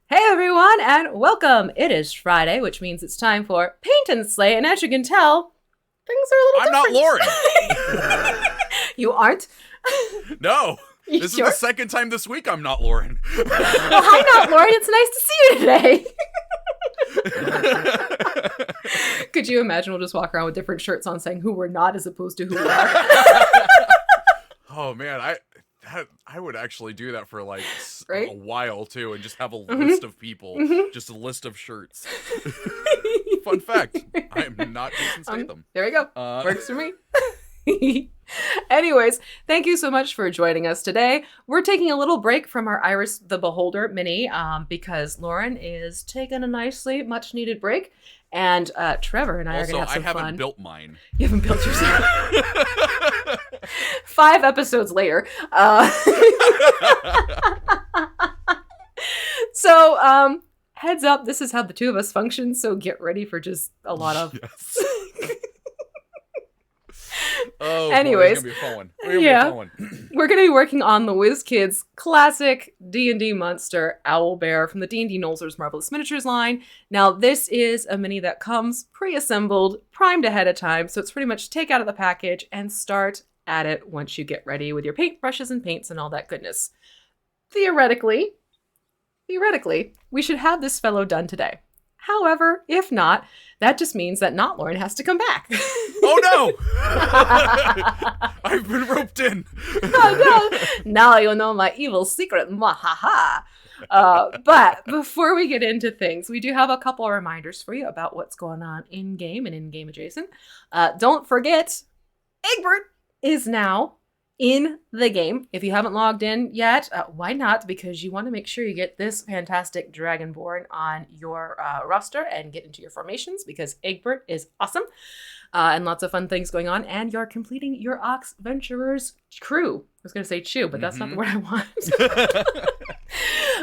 Hey everyone, and welcome! It is Friday, which means it's time for Paint and Slay, and as you can tell, things are a little I'm different. not Lauren. You aren't? No. You This sure? is the second time this week I'm not Lauren. Well, hi, not Lauren. It's nice to see you today. Could you imagine we'll just walk around with different shirts on saying who we're not as opposed to who we are? Oh man, I would actually do that for like Right? a while too, and just have a list of people, just a list of shirts. Fun fact: I am not Jason Statham. There we go. Works for me. Anyways, thank you so much for joining us today. We're taking a little break from our Iris the Beholder mini because Lauren is taking a nicely much needed break, and Trevor and I are going to have some fun. I haven't built mine. You haven't built yourself. 5 episodes later. So, heads up, this is how the two of us function, so get ready for just a lot of... Yes. Oh, anyways, boy, it's gonna be a fun one. We're going to be working on the WizKids classic D&D monster, Owlbear, from the D&D Nolzur's Marvelous Miniatures line. Now, this is a mini that comes pre-assembled, primed ahead of time, so it's pretty much take out of the package and start at it once you get ready with your paintbrushes and paints and all that goodness. Theoretically, we should have this fellow done today. However, if not, that just means that not Lauren has to come back. Oh no! I've been roped in. Oh no! Now you know my evil secret. Mwahaha. But before we get into things, we do have a couple of reminders for you about what's going on in-game and in-game adjacent. Don't forget, Egbert is now in the game. If you haven't logged in yet, why not? Because you want to make sure you get this fantastic Dragonborn on your roster and get into your formations, because Egbert is awesome. And lots of fun things going on, and you're completing your Ox Venturers crew. I was going to say chew, but that's not the word I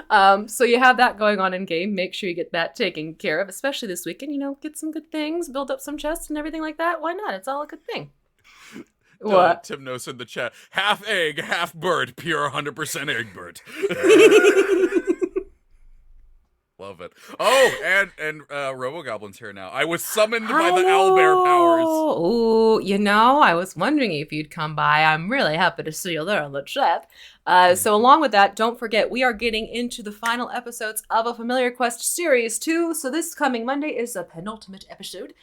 want. So you have that going on in game. Make sure you get that taken care of, especially this weekend. You know, get some good things, build up some chests and everything like that. Why not? It's all a good thing. What? Tim knows in the chat. Half egg, half bird, pure 100% Egbert. Love it. Oh, and Robogoblin's here now. I was summoned by the Owlbear powers. Oh, you know, I was wondering if you'd come by. I'm really happy to see you there on the chat. So along with that, don't forget, we are getting into the final episodes of a Familiar Quest Series 2. So this coming Monday is the penultimate episode.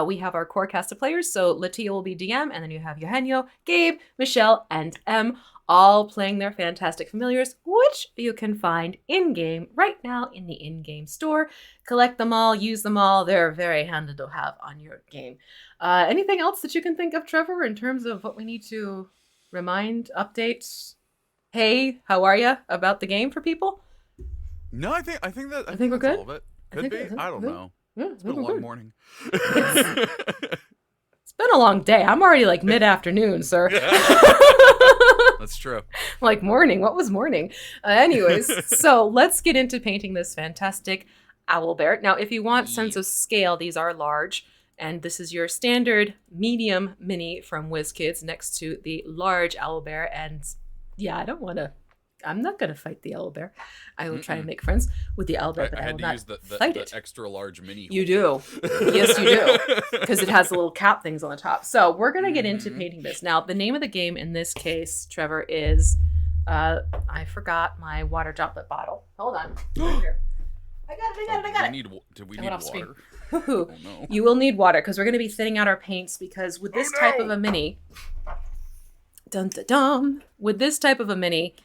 We have our core cast of players. So Latia will be DM, and then you have Eugenio, Gabe, Michelle, and Em, all playing their fantastic familiars, which you can find in-game right now in the in-game store. Collect them all, use them all. They're very handy to have on your game. Anything else that you can think of, Trevor, in terms of what we need to remind, update, hey, how are ya, about the game for people? No, I think we're that's good. all of it. Could be. I don't know. Yeah, It's been a long morning. It's been a long day. I'm already like mid-afternoon, sir. That's true. Like morning. What was morning? Anyways, so let's get into painting this fantastic Owlbear. Now, if you want sense of scale, these are large. And this is your standard medium mini from WizKids next to the large Owlbear. And yeah, I'm not going to fight the Owlbear. I will try and make friends with the Owlbear, but I will not fight it. The extra large mini. You do. Yes, you do. Because it has the little cap things on the top. So we're going to get into painting this. Now, the name of the game in this case, Trevor, is... I forgot my water droplet bottle. Hold on. Here. I got it. Do we need water? Oh, no. You will need water because we're going to be thinning out our paints, because with this type of a mini... With this type of a mini...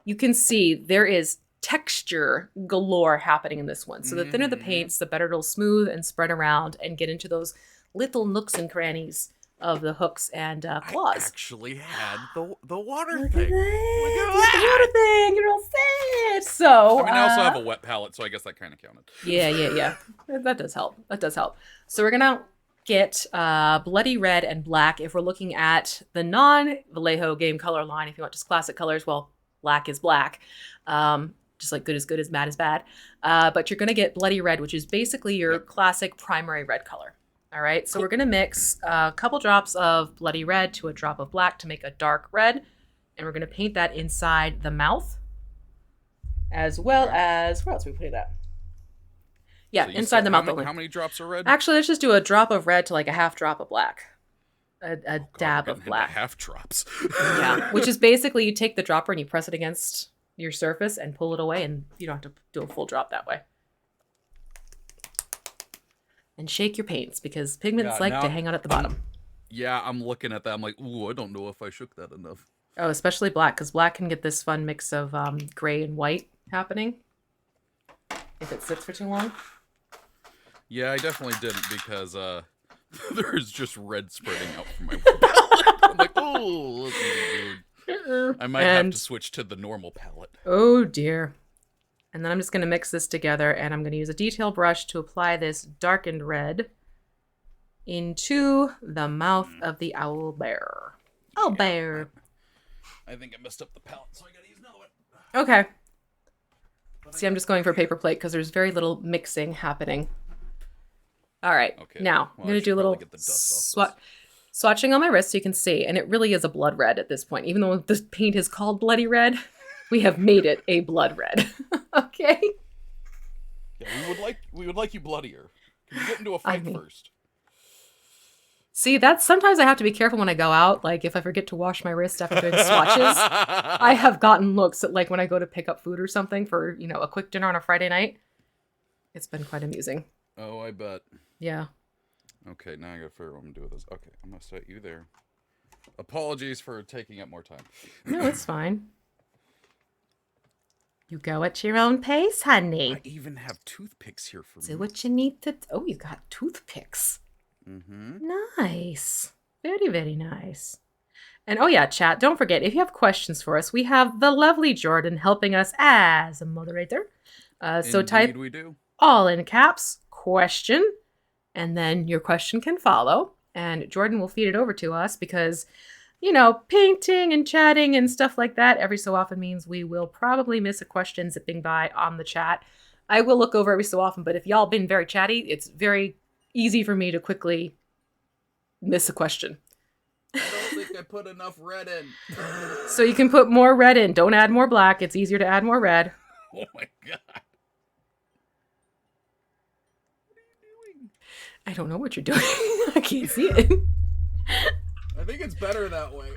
You can see there is texture galore happening in this one. So the thinner the paints, the better it'll smooth and spread around and get into those little nooks and crannies of the hooks and claws. I actually had the water Look thing. at that. Look at The water thing. You're all set. So I also have a wet palette, so I guess that kind of counted. Yeah. That does help. So we're gonna get bloody red and black. If we're looking at the non-Vallejo game color line, if you want just classic colors, well, black is black. Just like good is bad is bad. But you're going to get bloody red, which is basically your classic primary red color. All right. So we're going to mix a couple drops of bloody red to a drop of black to make a dark red. And we're going to paint that inside the mouth, as well as, where else are we putting that? Yeah, So you inside said the mouth only. How many drops of red? Actually, let's just do a drop of red to like a half drop of black. A God, dab we're of getting into black. half drops. Yeah, which is basically you take the dropper and you press it against your surface and pull it away, and you don't have to do a full drop that way. And shake your paints because pigments like to hang out at the bottom. Yeah, I'm looking at that. I'm like, ooh, I don't know if I shook that enough. Oh, especially black, because black can get this fun mix of gray and white happening if it sits for too long. Yeah, I definitely didn't because there's just red spreading out from my palette. I'm like, oh, this is weird. I might have to switch to the normal palette. Oh, dear. And then I'm just going to mix this together, and I'm going to use a detail brush to apply this darkened red into the mouth of the owlbear. Owlbear. I think I messed up the palette, so I gotta use another one. Okay. See, I'm just going for paper plate because there's very little mixing happening. All right. Okay. Now, I'm going to do a little swatching on my wrist so you can see. And it really is a blood red at this point. Even though this paint is called bloody red, we have made it a blood red. Okay? Yeah, we would like you bloodier. Can you get into a fight first? See, that's sometimes I have to be careful when I go out. Like, if I forget to wash my wrist after doing swatches, I have gotten looks at, like, when I go to pick up food or something for, you know, a quick dinner on a Friday night. It's been quite amusing. Oh, I bet. Yeah. Okay, now I gotta figure out what I'm gonna do with this. Okay, I'm gonna set you there. Apologies for taking up more time. No, it's fine. You go at your own pace, honey. I even have toothpicks here for me. Do what you need to... Oh, you got toothpicks. Mm-hmm. Nice. Very, very nice. And oh yeah, chat, don't forget, if you have questions for us, we have the lovely Jordan helping us as a moderator. So type we do. All in caps, question, and then your question can follow. And Jordan will feed it over to us because, you know, painting and chatting and stuff like that every so often means we will probably miss a question zipping by on the chat. I will look over every so often, but if y'all been very chatty, it's very easy for me to quickly miss a question. I don't think I put enough red in. So you can put more red in. Don't add more black. It's easier to add more red. Oh my god. What are you doing? I don't know what you're doing. I can't see it. I think it's better that way.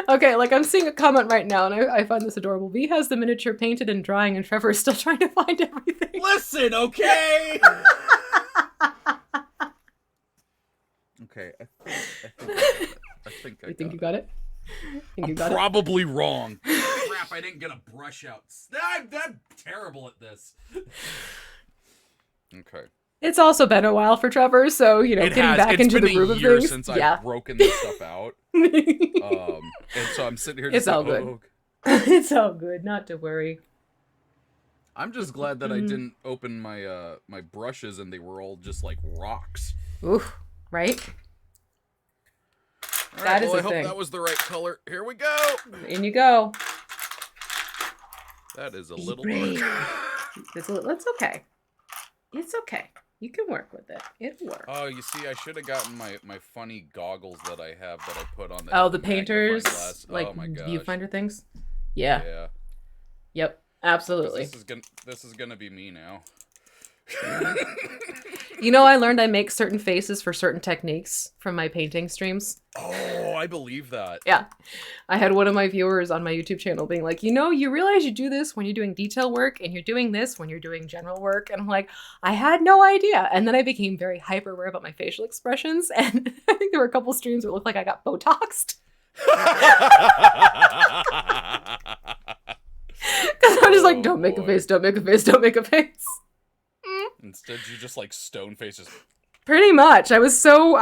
Okay, like I'm seeing a comment right now, and I find this adorable. V has the miniature painted and drying, and Trevor is still trying to find everything. Listen, okay? Okay, I think you got it? I'm probably wrong. Crap, I didn't get a brush out. I'm terrible at this. Okay. It's also been a while for Trevor, so, you know, getting back into the groove of things. It's been a year since I've broken this stuff out. And so I'm sitting here just it's all good. It's all good, not to worry. I'm just glad that I didn't open my my brushes and they were all just like rocks. Oof, right? All right, I hope that was the right color. Here we go. In you go. That is a little dark. That's okay. It's okay. You can work with it. It'll work. Oh, you see, I should have gotten my funny goggles that I have that I put on the the painters, like oh my gosh. viewfinder things. Yeah. Yeah. Yep. Absolutely. This is gonna be me now. You know, I learned I make certain faces for certain techniques from my painting streams. Oh, I believe that. Yeah. I had one of my viewers on my YouTube channel being like, you know, you realize you do this when you're doing detail work and you're doing this when you're doing general work. And I'm like, I had no idea. And then I became very hyper aware about my facial expressions. And I think there were a couple streams where it looked like I got Botoxed. Because I'm just like, don't make a face, don't make a face, don't make a face. Instead, you just like stone faces. Pretty much. I was so,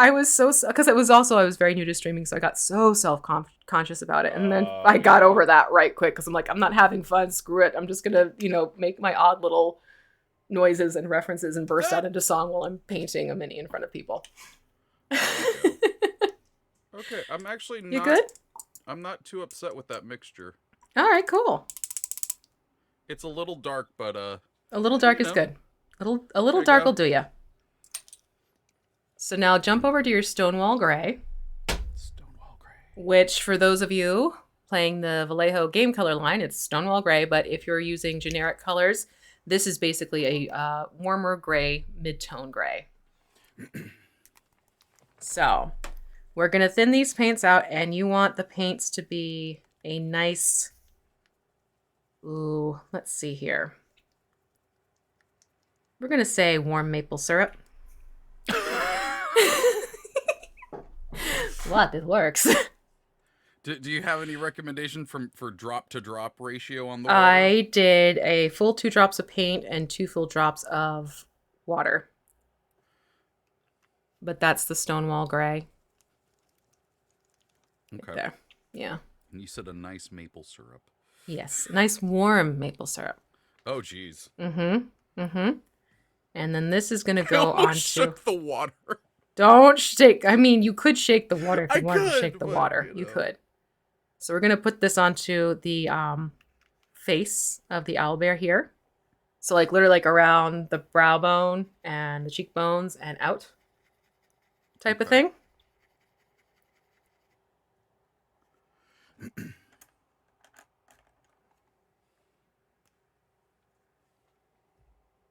because I was very new to streaming, so I got so self-conscious about it. And then I got over that right quick, because I'm like, I'm not having fun, screw it. I'm just going to, you know, make my odd little noises and references and burst out into song while I'm painting a mini in front of people. Okay, I'm actually not. You good? I'm not too upset with that mixture. All right, cool. It's a little dark, but a little dark is good. A little dark will do ya. So now jump over to your Stonewall Gray. Stonewall Gray. Which, for those of you playing the Vallejo game color line, it's Stonewall Gray. But if you're using generic colors, this is basically a warmer gray, mid-tone gray. So we're going to thin these paints out, and you want the paints to be a nice, ooh, let's see here. We're going to say warm maple syrup. What? This works. Do you have any recommendation for drop to drop ratio on the water? I did a full 2 drops of paint and 2 full drops of water. But that's the Stonewall Gray. Okay. Right there. Yeah. And you said a nice maple syrup. Yes. Nice warm maple syrup. Oh, geez. Mm-hmm. Mm-hmm. And then this is going to go I on to... shook the water. Don't shake. I mean, you could shake the water if you wanted to could, shake the but, water. You could. So we're going to put this onto the face of the owlbear here. So like literally like around the brow bone and the cheekbones and out type of thing.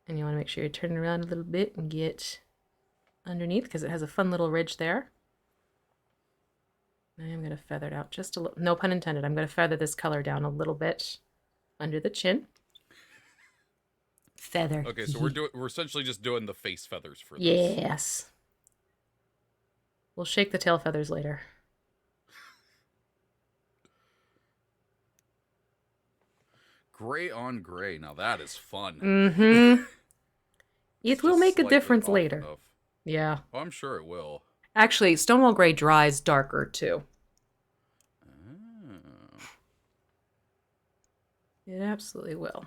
And you want to make sure you turn it around a little bit and get underneath because it has a fun little ridge there. I am going to feather it out just a little. No pun intended. I'm going to feather this color down a little bit under the chin. Feather. Okay, so we're essentially just doing the face feathers for this. Yes. We'll shake the tail feathers later. Gray on gray. Now that is fun. Mm-hmm. It will Just make a slightly difference off later. enough. Yeah. Oh, I'm sure it will. Actually, Stonewall Gray dries darker too. Oh. It absolutely will.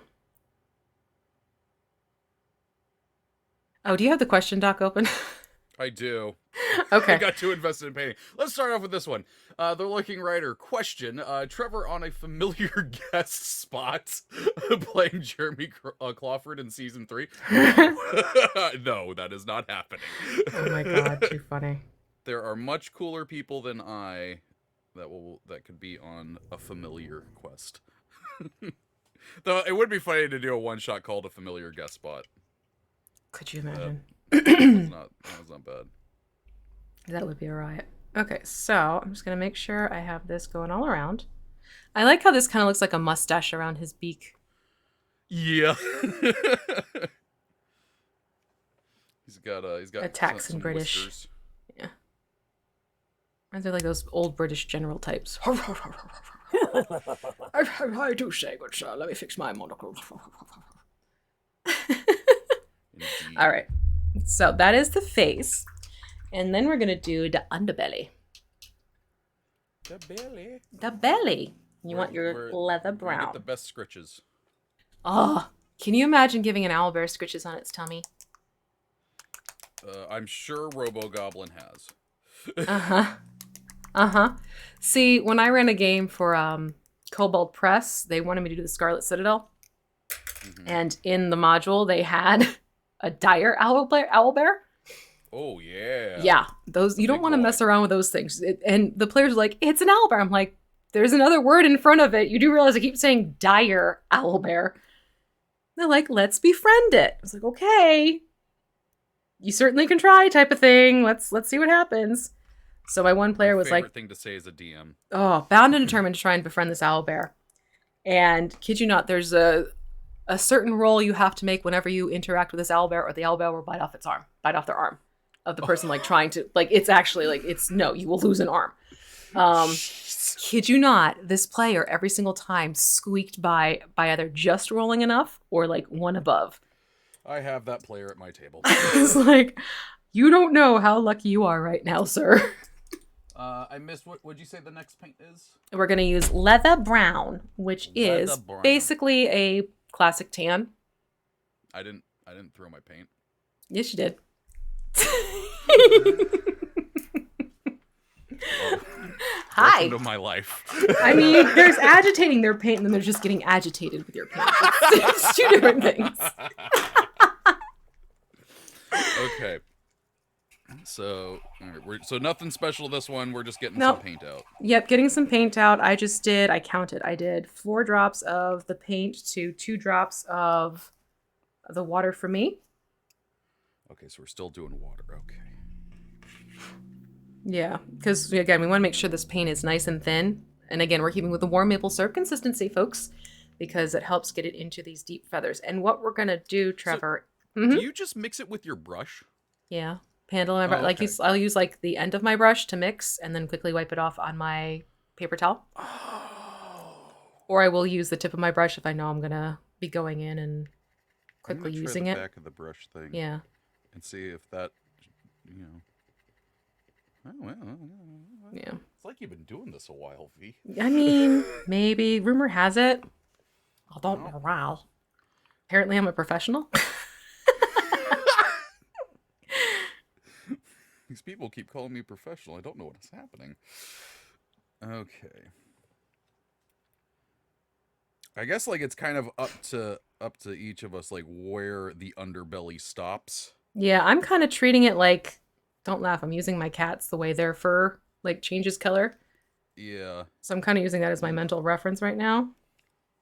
Oh, do you have the question doc open? I do. Okay. I got too invested in painting. Let's start off with this one. The Looking Writer question. Treavor on a familiar guest spot playing Jeremy Clawford in season 3. No, that is not happening. Oh my god, too funny. There are much cooler people than I that could be on a familiar quest. Though it would be funny to do a one-shot called a familiar guest spot. Could you imagine? That was not bad. That would be a riot. Okay, so I'm just going to make sure I have this going all around. I like how this kind of looks like a mustache around his beak. Yeah. he's got a Texan British. Whiskers. Yeah. Aren't they like those old British general types? I do say, good sir. Let me fix my monocle. All right. So that is the face. And then we're going to do the underbelly. The belly. The belly. You want your leather brown. Get the best scritches. Oh, can you imagine giving an owlbear scritches on its tummy? I'm sure Robo-Goblin has. Uh-huh. Uh-huh. See, when I ran a game for Cobalt Press, they wanted me to do the Scarlet Citadel. Mm-hmm. And in the module, they had a dire owlbear. Oh, yeah. Yeah. Those you don't want to mess around with those things. And the players are like, it's an owlbear. I'm like, there's another word in front of it. You do realize I keep saying dire owlbear. They're like, let's befriend it. I was like, okay. You certainly can try type of thing. Let's see what happens. So my one player was like... favorite thing to say as a DM. Oh, bound and determined to try and befriend this owlbear. And kid you not, there's a certain roll you have to make whenever you interact with this owlbear, or the owlbear will bite off their arm of the person like trying to, like, it's actually like, no, you will lose an arm. Kid you not, this player every single time squeaked by either just rolling enough or like one above. I have that player at my table. It's like, you don't know how lucky you are right now, sir. I missed, what would you say the next paint is? We're going to use leather brown, which is basically a classic tan. I didn't throw my paint. Yes, you did. Hi. Welcome to my life. I mean, there's agitating their paint and then there's just getting agitated with your paint. It's two different things. Okay. So, all right, so nothing special this one. We're just getting some Nope. paint out. Yep, getting some paint out. I counted. I did 4 drops of the paint to 2 drops of the water for me. Okay, so we're still doing water. Okay. Yeah, because again, we want to make sure this paint is nice and thin. And again, we're keeping with the warm maple syrup consistency, folks, because it helps get it into these deep feathers. And what we're gonna do, So, Trevor? do you just mix it with your brush? Yeah, handle my brush. Oh, okay. I'll use like the end of my brush to mix, and then quickly wipe it off on my paper towel. Oh. Or I will use the tip of my brush if I know I'm gonna be going in and I'm gonna quickly try using the it. back of the brush thing. Yeah. And see if that, you know. Oh, well, Yeah. it's like you've been doing this a while, V. I mean, maybe. Rumor has it. I don't know how. Apparently, I'm a professional. These people keep calling me professional. I don't know what is happening. Okay. I guess like it's kind of up to each of us like where the underbelly stops. Yeah, I'm kind of treating it like, don't laugh, I'm using my cats the way their fur like changes color. Yeah. So I'm kind of using that as my mental reference right now.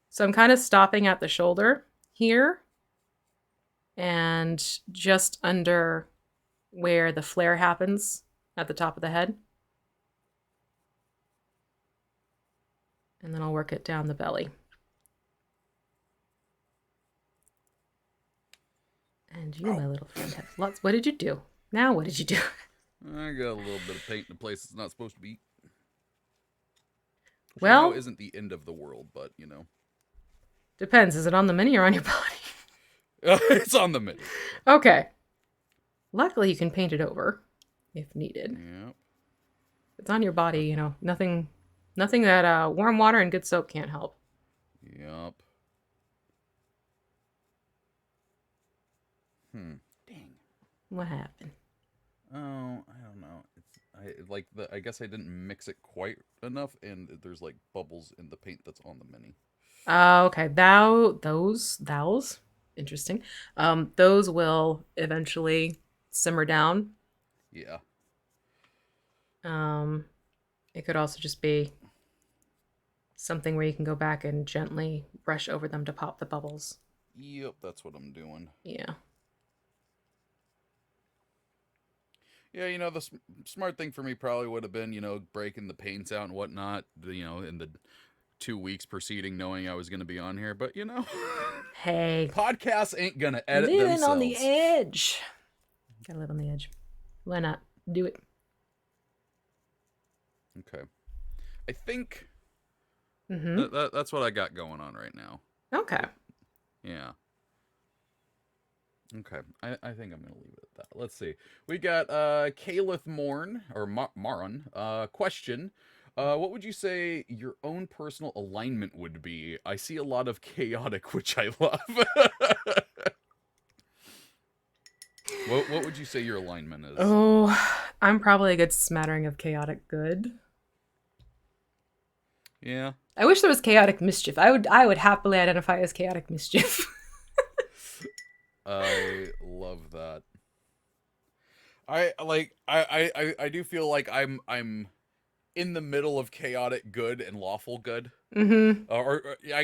So I'm kind of stopping at the shoulder here and just under where the flare happens at the top of the head. And then I'll work it down the belly. And you, my little friend, have lots. What did you do? Now, what did you do? I got a little bit of paint in a place it's not supposed to be. Which Well, I know isn't the end of the world, but you know. Depends. Is it on the mini or on your body? It's on the mini. Okay. Luckily, you can paint it over if needed. Yep. If it's on your body, you know, nothing that warm water and good soap can't help. Yep. Dang. What happened? Oh, I don't know. I guess I didn't mix it quite enough, and there's like bubbles in the paint that's on the mini. Okay. Those, interesting. Those will eventually simmer down. Yeah. It could also just be something where you can go back and gently brush over them to pop the bubbles. Yep, that's what I'm doing. Yeah. Yeah, you know, the smart thing for me probably would have been, you know, breaking the paints out and whatnot, you know, in the 2 weeks preceding knowing I was going to be on here. But, you know, Hey. podcasts ain't going to edit Living themselves. on the edge. Gotta live on the edge. Why not? Do it. Okay. I think that's what I got going on right now. Okay. Yeah. Okay, I think I'm gonna leave it at that. Let's see. We got Calith Morn or Maron. Question. What would you say your own personal alignment would be? I see a lot of chaotic, which I love. What would you say your alignment is? Oh, I'm probably a good smattering of chaotic good. Yeah. I wish there was chaotic mischief. I would happily identify as chaotic mischief. I love that. I do feel like I'm in the middle of chaotic good and lawful good. Mm-hmm. Or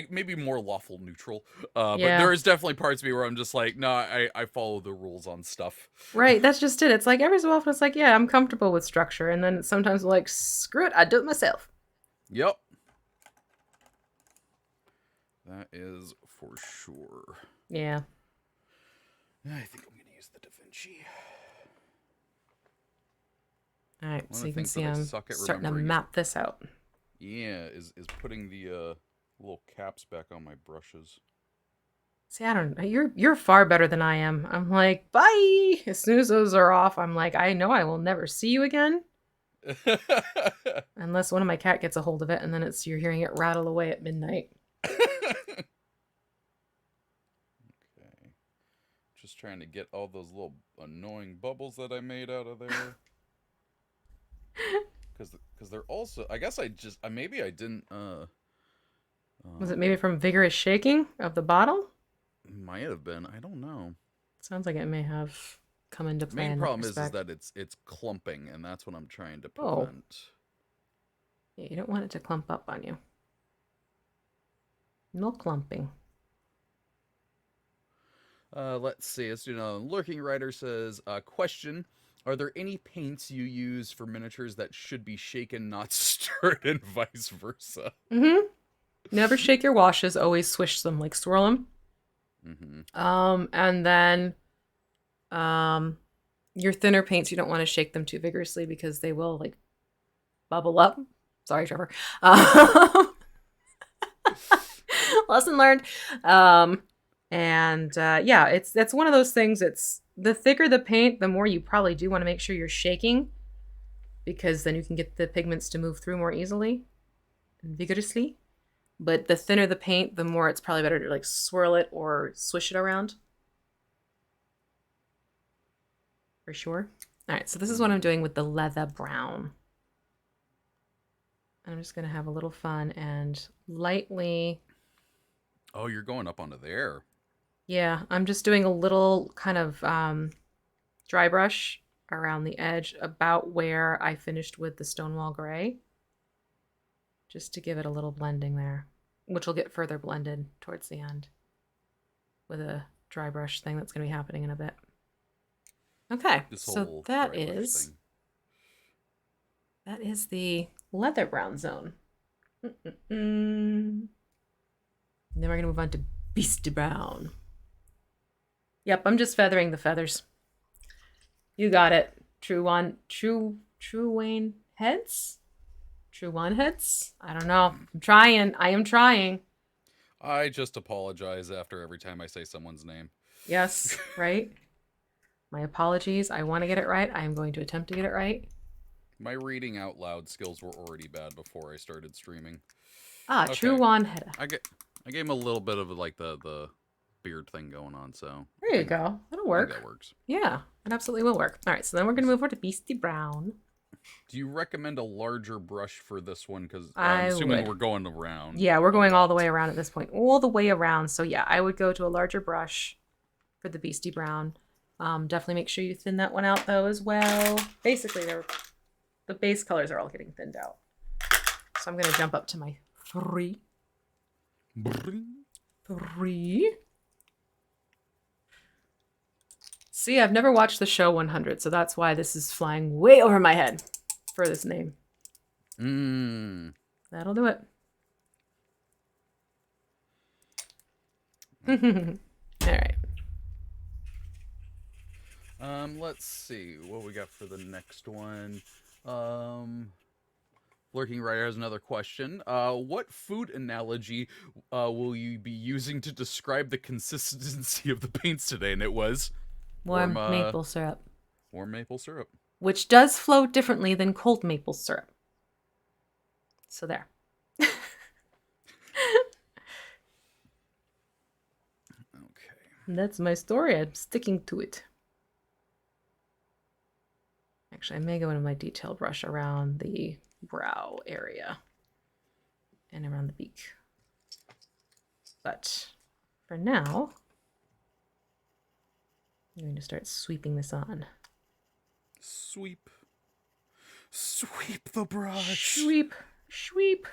maybe more lawful neutral. But Yeah. there is definitely parts of me where I'm just like, no, I follow the rules on stuff. Right, that's just it. It's like every so often it's like, yeah, I'm comfortable with structure. And then sometimes I'm like, screw it, I do it myself. Yep. That is for sure. Yeah. I think I'm going to use the Da Vinci. All right, so you can things see that I I'm suck at starting to remembering map this out. Yeah, is putting the little caps back on my brushes. See, I don't know. You're far better than I am. I'm like, bye. As soon as those are off, I'm like, I know I will never see you again. Unless one of my cat gets a hold of it, and then you're hearing it rattle away at midnight. Okay. Just trying to get all those little annoying bubbles that I made out of there. Because they're also, I guess maybe I didn't, Was it maybe from vigorous shaking of the bottle? Might have been, I don't know. Sounds like it may have. come into play Main in that problem is respect. that it's clumping, and that's what I'm trying to Oh. prevent. Yeah, you don't want it to clump up on you. No clumping. Let's see. Let's do another. Lurking Rider says, question: are there any paints you use for miniatures that should be shaken, not stirred, and vice versa? Mm-hmm. Never shake your washes. Always swish them, like swirl them. Mm-hmm. And then, your thinner paints, you don't want to shake them too vigorously because they will like bubble up. Sorry, Trevor. Lesson learned. Yeah, it's one of those things. It's the thicker the paint, the more you probably do want to make sure you're shaking, because then you can get the pigments to move through more easily and vigorously. But the thinner the paint, the more it's probably better to like swirl it or swish it around. For sure. All right, so this is what I'm doing with the leather brown. I'm just going to have a little fun and lightly... Oh, you're going up onto there. Yeah, I'm just doing a little kind of dry brush around the edge about where I finished with the Stonewall Gray. Just to give it a little blending there, which will get further blended towards the end with a dry brush thing that's going to be happening in a bit. Okay, so that is the leather brown zone. Then we're going to move on to beastie brown. Yep, I'm just feathering the feathers. You got it. True Wayne heads? True one heads? I don't know. I'm trying. I am trying. I just apologize after every time I say someone's name. Yes, right? My apologies. I want to get it right. I am going to attempt to get it right. My reading out loud skills were already bad before I started streaming. Okay. True one head. I gave him a little bit of like the beard thing going on, so there you go. That'll work. I think that works. Yeah, it absolutely will work. All right, so then we're gonna move over to beastie brown. Do you recommend a larger brush for this one? Because I'm assuming we're going around. Yeah, we're going all the way around at this point. All the way around. So yeah, I would go to a larger brush for the beastie brown. Definitely make sure you thin that one out though as well. Basically, the base colors are all getting thinned out. So I'm gonna jump up to my 3. See, I've never watched the show 100, so that's why this is flying way over my head for this name. That'll do it. All right. Let's see what we got for the next one. Lurking Rider has another question. What food analogy will you be using to describe the consistency of the paints today? And it was warm maple syrup. Warm maple syrup. Which does flow differently than cold maple syrup. So there. Okay. That's my story. I'm sticking to it. Actually, I may go into my detail brush around the brow area and around the beak. But for now, I'm going to start sweeping this on. Sweep. Sweep the brush. Sweep. Sweep.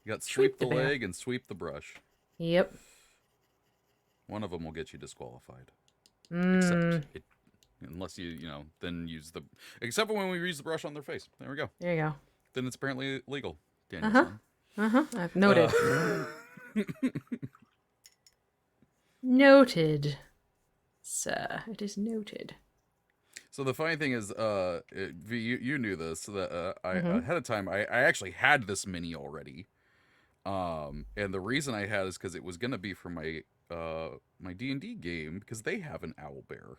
You got sweep the leg and sweep the brush. Yep. One of them will get you disqualified. Except it, unless you then use the... Except for when we use the brush on their face. There we go. There you go. Then it's apparently legal. Danielson. I've noted. Noted. Sir, it is noted. So the funny thing is, you knew this, that ahead of time, I actually had this mini already. And the reason I had is because it was going to be for my my D&D game, because they have an owlbear.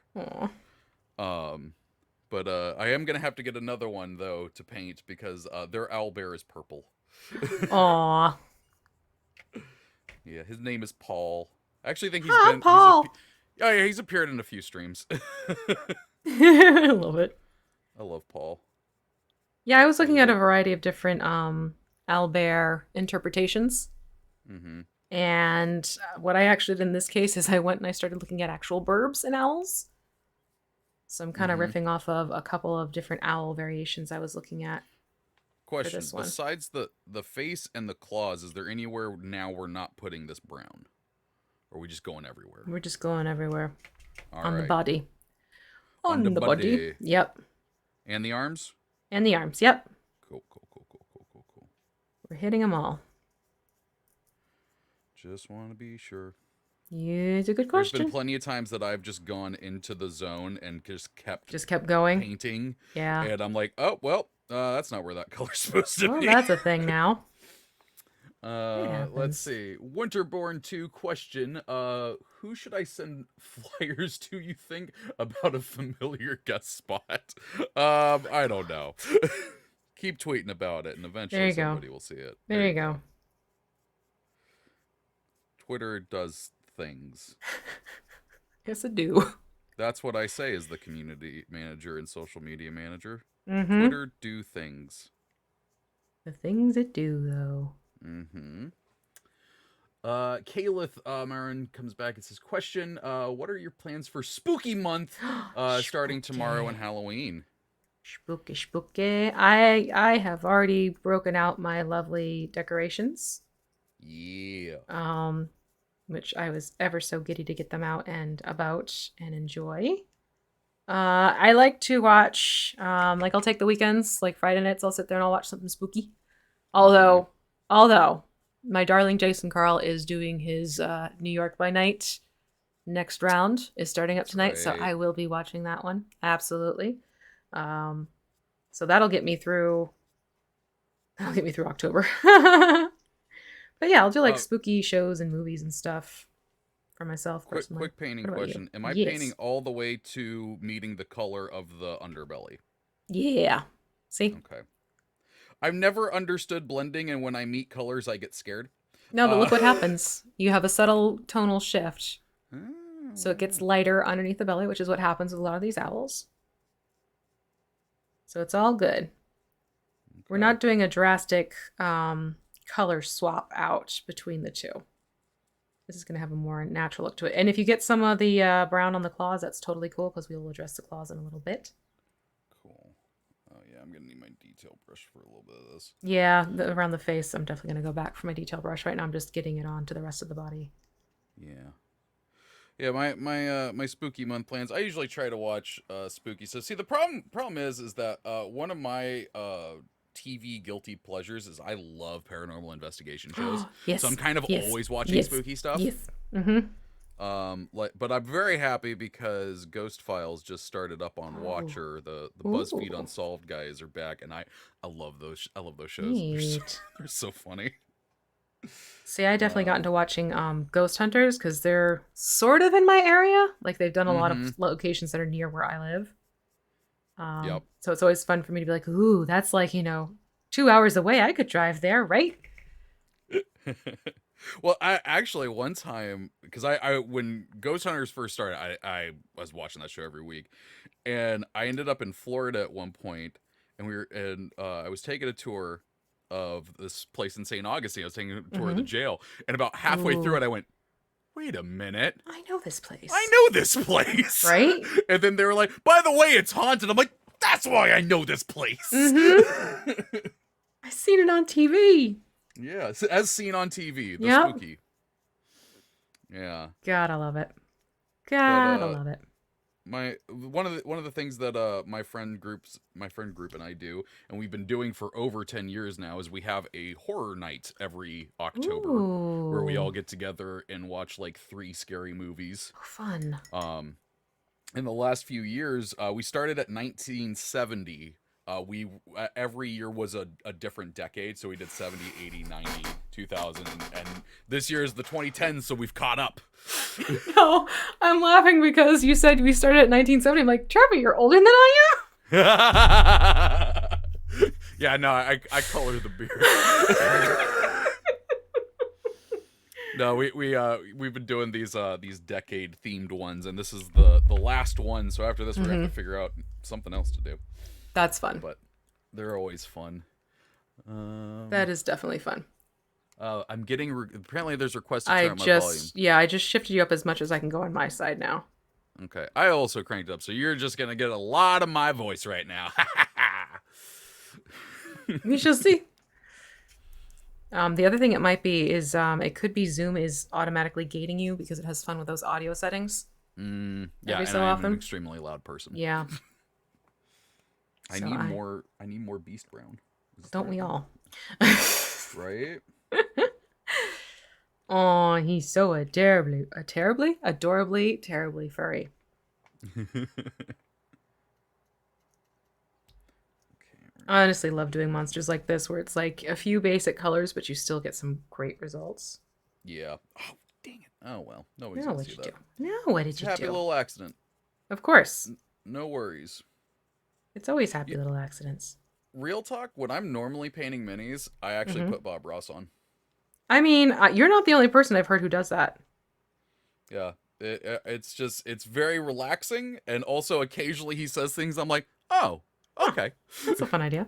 But I am going to have to get another one, though, to paint, because their owlbear is purple. Aww. Yeah, his name is Paul. I actually think he's been... Paul! He's appeared in a few streams. I love it. I love Paul. Yeah, I was looking at a variety of different owlbear interpretations. And what I actually did in this case is I went and I started looking at actual burbs and owls. So I'm kind of riffing off of a couple of different owl variations I was looking at. Question: this one. Besides the face and the claws, is there anywhere now we're not putting this brown? Or are we just going everywhere? We're just going everywhere. All on right. the body. On the body. Yep. And the arms? And the arms, yep. Cool. We're hitting them all. Just want to be sure. Yeah, it's a good question. There's been plenty of times that I've just gone into the zone and just kept going painting. Yeah. And I'm like, oh well, that's not where that color's supposed to be. Well, that's a thing now. Let's see. Winterborn 2 question. Who should I send flyers to, you think, about a familiar guest spot? I don't know. Keep tweeting about it, and eventually somebody will see it. There you go. Twitter does things. Yes, it do. That's what I say as the community manager and social media manager. Mm-hmm. Twitter do things. The things it do, though. Mm-hmm. Kalith Marin comes back and says, question, what are your plans for Spooky Month starting tomorrow and Halloween? Spooky. I have already broken out my lovely decorations. Yeah. Which I was ever so giddy to get them out and about and enjoy. I like to watch, like I'll take the weekends, like Friday nights, I'll sit there and I'll watch something spooky. Although, my darling Jason Carl is doing his New York by Night next round is starting up tonight, so I will be watching that one. Absolutely. So that'll get me through October. But yeah, I'll do like spooky shows and movies and stuff for myself personally. Quick painting question. Am I painting all the way to meeting the color of the underbelly? Yeah. See? Okay. I've never understood blending, and when I meet colors, I get scared. No, but look what happens. You have a subtle tonal shift. So it gets lighter underneath the belly, which is what happens with a lot of these owls. So it's all good. Okay. We're not doing a drastic color swap out between the two. This is going to have a more natural look to it. And if you get some of the brown on the claws, that's totally cool because we will address the claws in a little bit. Cool. Oh yeah, I'm going to need my detail brush for a little bit of this. Yeah, around the face, I'm definitely going to go back for my detail brush. Right now I'm just getting it on to the rest of the body. Yeah. Yeah, my Spooky Month plans, I usually try to watch spooky. So see, the problem is that one of my TV guilty pleasures is I love paranormal investigation shows. Yes. So I'm kind of always watching spooky stuff. Yes. Mm-hmm. But I'm very happy because Ghost Files just started up on Watcher. The BuzzFeed Unsolved guys are back, and I love those. I love those shows. They're so funny. See, I definitely got into watching Ghost Hunters because they're sort of in my area. Like they've done a lot of locations that are near where I live. Yep. So it's always fun for me to be like, ooh, that's like, 2 hours away. I could drive there, right? Well, I actually one time, because I when Ghost Hunters first started, I was watching that show every week, and I ended up in Florida at one point, and I was taking a tour of this place in St. Augustine. I was taking a tour of the jail, and about halfway through it, I went, wait a minute. I know this place. Right? And then they were like, by the way, it's haunted. I'm like, that's why I know this place. Mm-hmm. I've seen it on TV. Yeah, as seen on TV. The spooky. Yeah. Gotta love it. Gotta love it. One of the things that my friend group and I do, and we've been doing for over 10 years now, is we have a horror night every October where we all get together and watch like 3 scary movies. Oh, fun. In the last few years, we started at 1970. We every year was a different decade, so we did 70, 80, 90, 2000, and this year is the 2010s, so we've caught up. No, I'm laughing because you said we started at 1970. I'm like, Treavor, you're older than I am? Yeah, no, I color the beard. No, we've been doing these decade themed ones, and this is the last one. So after this, we're gonna have to figure out something else to do. That's fun. But they're always fun. That is definitely fun. I'm getting apparently there's requests to turn up my volume. Yeah, I just shifted you up as much as I can go on my side now. Okay. I also cranked up, so you're just gonna get a lot of my voice right now. We shall see. The other thing it might be is it could be Zoom is automatically gating you because it has fun with those audio settings. Yeah, every and so I am an often. extremely loud person. Yeah. I So need more. I need more Beast Brown. don't we all? Right? Oh, he's so adorably furry. Okay. I honestly love doing monsters like this where it's like a few basic colors, but you still get some great results. Yeah. Oh, dang it. Oh well. Nobody's Now gonna what'd see you do? that. Now what It's did a you happy do? little accident. Of course. No worries. It's always happy Yeah, little accidents. real talk. When I'm normally painting minis, I actually Hmm. put Bob Ross on. I mean, you're not the only person I've heard who does that. Yeah. It's just it's very relaxing, and also occasionally he says things I'm like, oh, Huh, okay. that's a fun idea.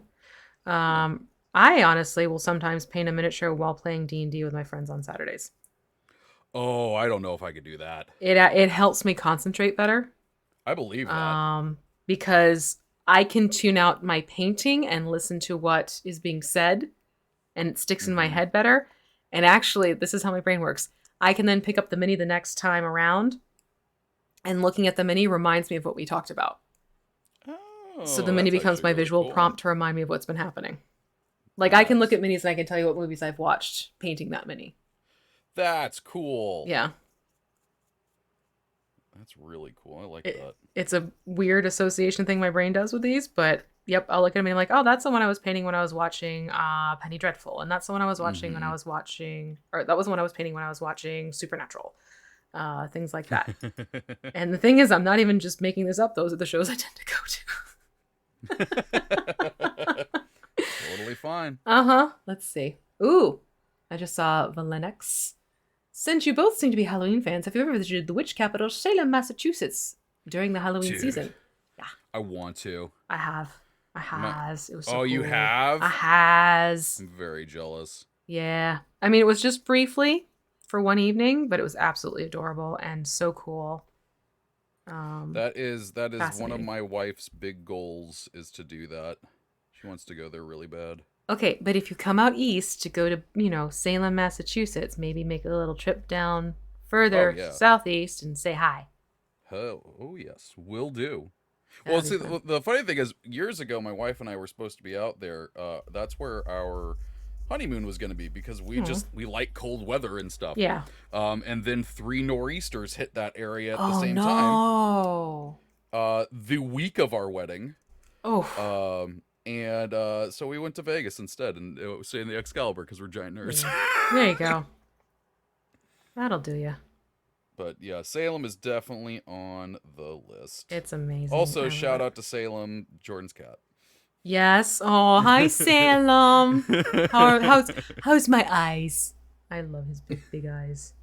Yeah. I honestly will sometimes paint a miniature while playing D&D with my friends on Saturdays. Oh, I don't know if I could do that. It helps me concentrate better. I believe that. Because I can tune out my painting and listen to what is being said, and it sticks in my Mm-hmm. head better. And actually, this is how my brain works. I can then pick up the mini the next time around, and looking at the mini reminds me of what we talked about. So the Oh, mini that's becomes actually my really visual cool. prompt to remind me of what's been happening. Like I can look Nice. at minis and I can tell you what movies I've watched painting that mini. That's cool. Yeah. That's really cool. I like It, that. it's a weird association thing my brain does with these, but yep, I'll look at them and be like, oh, that's the one I was painting when I was watching Penny Dreadful. And that's the one I was watching when I Mm-hmm. was watching, or that was the one I was painting when I was watching Supernatural. Things like that. And the thing is, I'm not even just making this up. Those are the shows I tend to go to. Totally fine. Uh-huh. Let's see. Ooh, I just saw Valenex. Since you both seem to be Halloween fans, have you ever visited the witch capital, Salem, Massachusetts, during the Halloween Dude, season? Yeah, I want to. I have. I My, has. It was so oh, you cool. I have? has. I'm very jealous. Yeah. I mean, it was just briefly for one evening, but it was absolutely adorable and so cool. That is one of Fascinating. my wife's big goals is to do that. She wants to go there really bad. Okay, but if you come out east to go to, Salem, Massachusetts, maybe make a little trip down Oh further yeah. southeast and say hi. Oh yes, will do. Well, That'd be see, fun. the funny thing is, years ago, my wife and I were supposed to be out there. That's where our honeymoon was going to be because Hmm. we like cold weather and stuff. Yeah. And then 3 nor'easters hit that area at the Oh same time. no. The week of our wedding. Oh. And so we went to Vegas instead and stayed in the Excalibur because we're giant nerds. Yeah. There you go. That'll do you. But yeah, Salem is definitely on the list. It's amazing. Also, I love shout it. out to Salem, Jordan's cat. Yes. Oh, hi Salem. How's my eyes? I love his big eyes.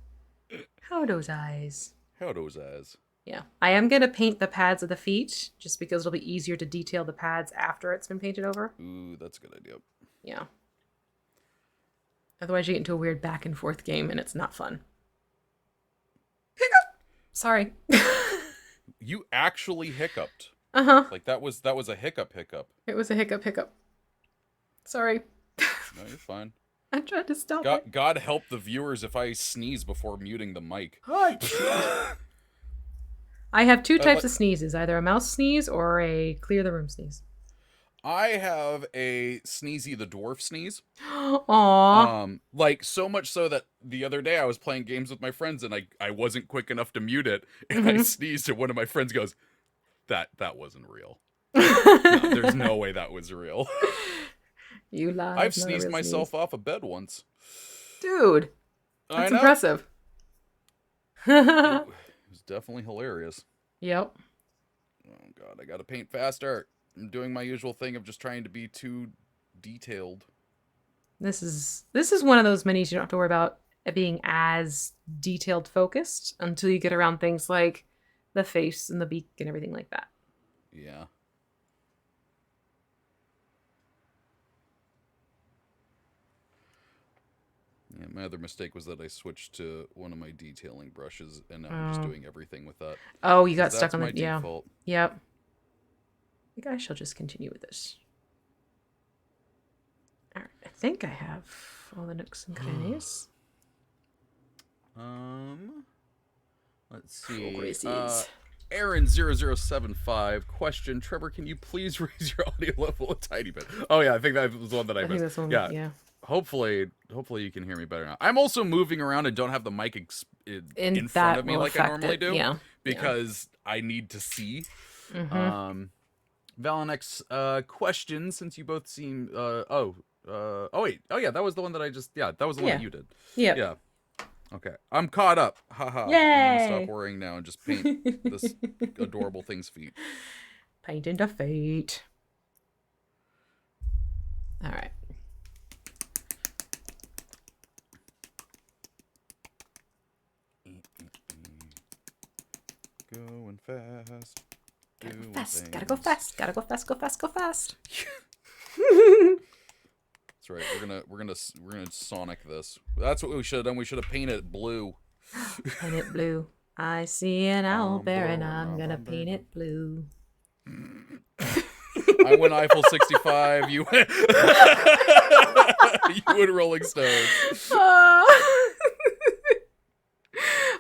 How are those eyes? How those eyes? Yeah. I am gonna paint the pads of the feet just because it'll be easier to detail the pads after it's been painted over. Ooh, that's a good idea. Yeah. Otherwise you get into a weird back and forth game and it's not fun. Sorry. You actually hiccuped. Uh-huh. Like that was a hiccup. It was a hiccup. Sorry. No, you're fine. I tried to stop it. God help the viewers if I sneeze before muting the mic. I have two types Like, of sneezes, either a mouse sneeze or a clear the room sneeze. I have a Sneezy the Dwarf sneeze. Aww. Like so much so that the other day I was playing games with my friends and I wasn't quick enough to mute it and I sneezed and one of my friends goes, That wasn't real. No, there's no way that was real. You lied. I've sneezed myself off a bed once. Dude, I that's know. impressive. It was definitely hilarious. Yep. Oh god, I gotta paint faster. I'm doing my usual thing of just trying to be too detailed. This is one of those minis you don't have to worry about it being as detailed focused until you get around things like the face and the beak and everything like that. Yeah. Yeah, my other mistake was that I switched to one of my detailing brushes, and now I'm just doing everything with that. Oh, you got stuck on my the default. Yep. I think I shall just continue with this. All right, I think I have all the nooks and crannies. Let's see. Progresses. Aaron0075 question: Trevor, can you please raise your audio level a tiny bit? Oh yeah, I think that was one that I missed. Think that's one. Yeah. Hopefully you can hear me better now. I'm also moving around and don't have the mic in front of me like I normally do. Yeah. Because I need to see. Valenex question, since you both seem that was the one that I just that was the one that you did. Yep. Yeah. Okay. I'm caught up. Haha. Yay! I'm gonna stop worrying now and just paint this adorable thing's feet. Paint into feet. All right. Going fast. Gotta go fast. Gotta go fast. Gotta go fast. Go fast. Go fast. That's right. We're gonna Sonic this. That's what we should have done. We should have painted it blue. Paint it blue. I see an owlbear and I'm gonna paint it blue. I went Eiffel 65. You went. You went Rolling Stones.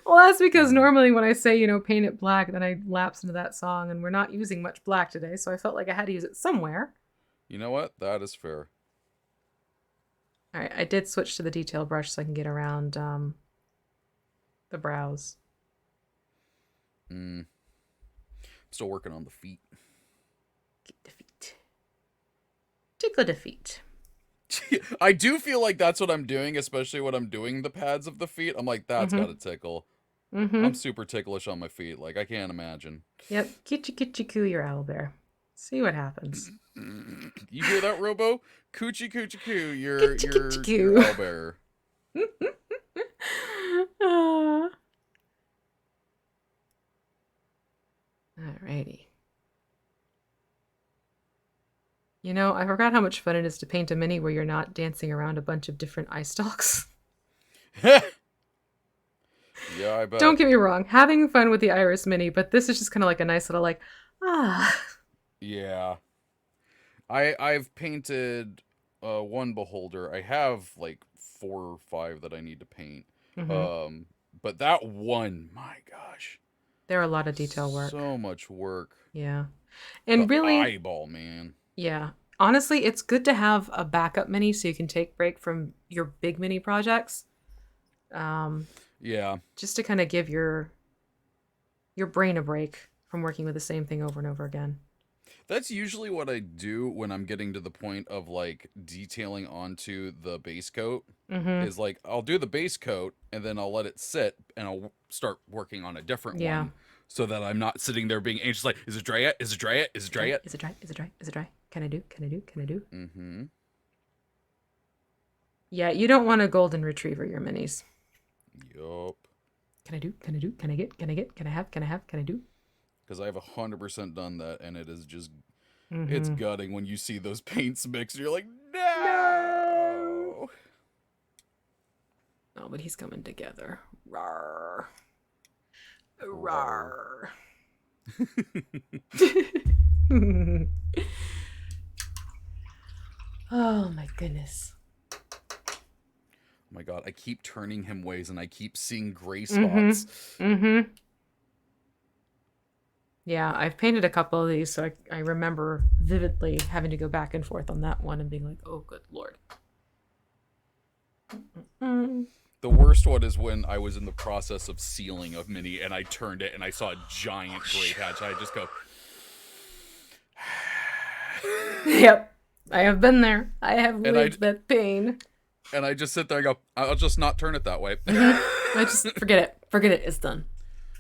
Well, that's because normally when I say, paint it black, then I lapse into that song, and we're not using much black today, so I felt like I had to use it somewhere. You know what? That is fair. All right, I did switch to the detail brush so I can get around the brows. I'm still working on the feet. Get the feet. Tickle the feet. I do feel like that's what I'm doing, especially when I'm doing the pads of the feet. I'm like, that's gotta tickle. I'm super ticklish on my feet. Like, I can't imagine. Yep. Kitchy coo your owlbear. See what happens. You hear that, Robo? Coochie coo, your owlbear. Alrighty. I forgot how much fun it is to paint a mini where you're not dancing around a bunch of different eye stalks. Yeah, I bet. Don't get me wrong, having fun with the iris mini, but this is just kind of like a nice little Yeah. I've painted one beholder. I have like 4 or 5 that I need to paint. But that one, my gosh. There are a lot of detail work. So much work. Yeah. And really eyeball, man. Yeah. Honestly, it's good to have a backup mini so you can take break from your big mini projects. Yeah. Just to kind of give your brain a break from working with the same thing over and over again. That's usually what I do when I'm getting to the point of like detailing onto the base coat. Is like I'll do the base coat and then I'll let it sit and I'll start working on a different one. So that I'm not sitting there being anxious like, is it dry yet? Is it dry yet? Is it dry yet? Is it dry? Is it dry? Is it dry? Can I do? Can I do? Can I do? Yeah, you don't want a golden retriever your minis. Yup. Can I do? Can I do? Can I get? Can I get? Can I have? Can I have? Can I do? Because I have 100% done that, and it is just, it's gutting when you see those paints mixed. You're like, no! Oh, but he's coming together. Rawr. Rawr. Oh my goodness. Oh my god, I keep turning him ways and I keep seeing gray spots. Yeah, I've painted a couple of these, so I remember vividly having to go back and forth on that one and being like, oh, good lord. The worst one is when I was in the process of sealing a mini and I turned it and I saw a giant gray patch. I just go... Yep, I have been there. I have lived that pain. And I just sit there and go, I'll just not turn it that way. I just forget it. Forget it. It's done.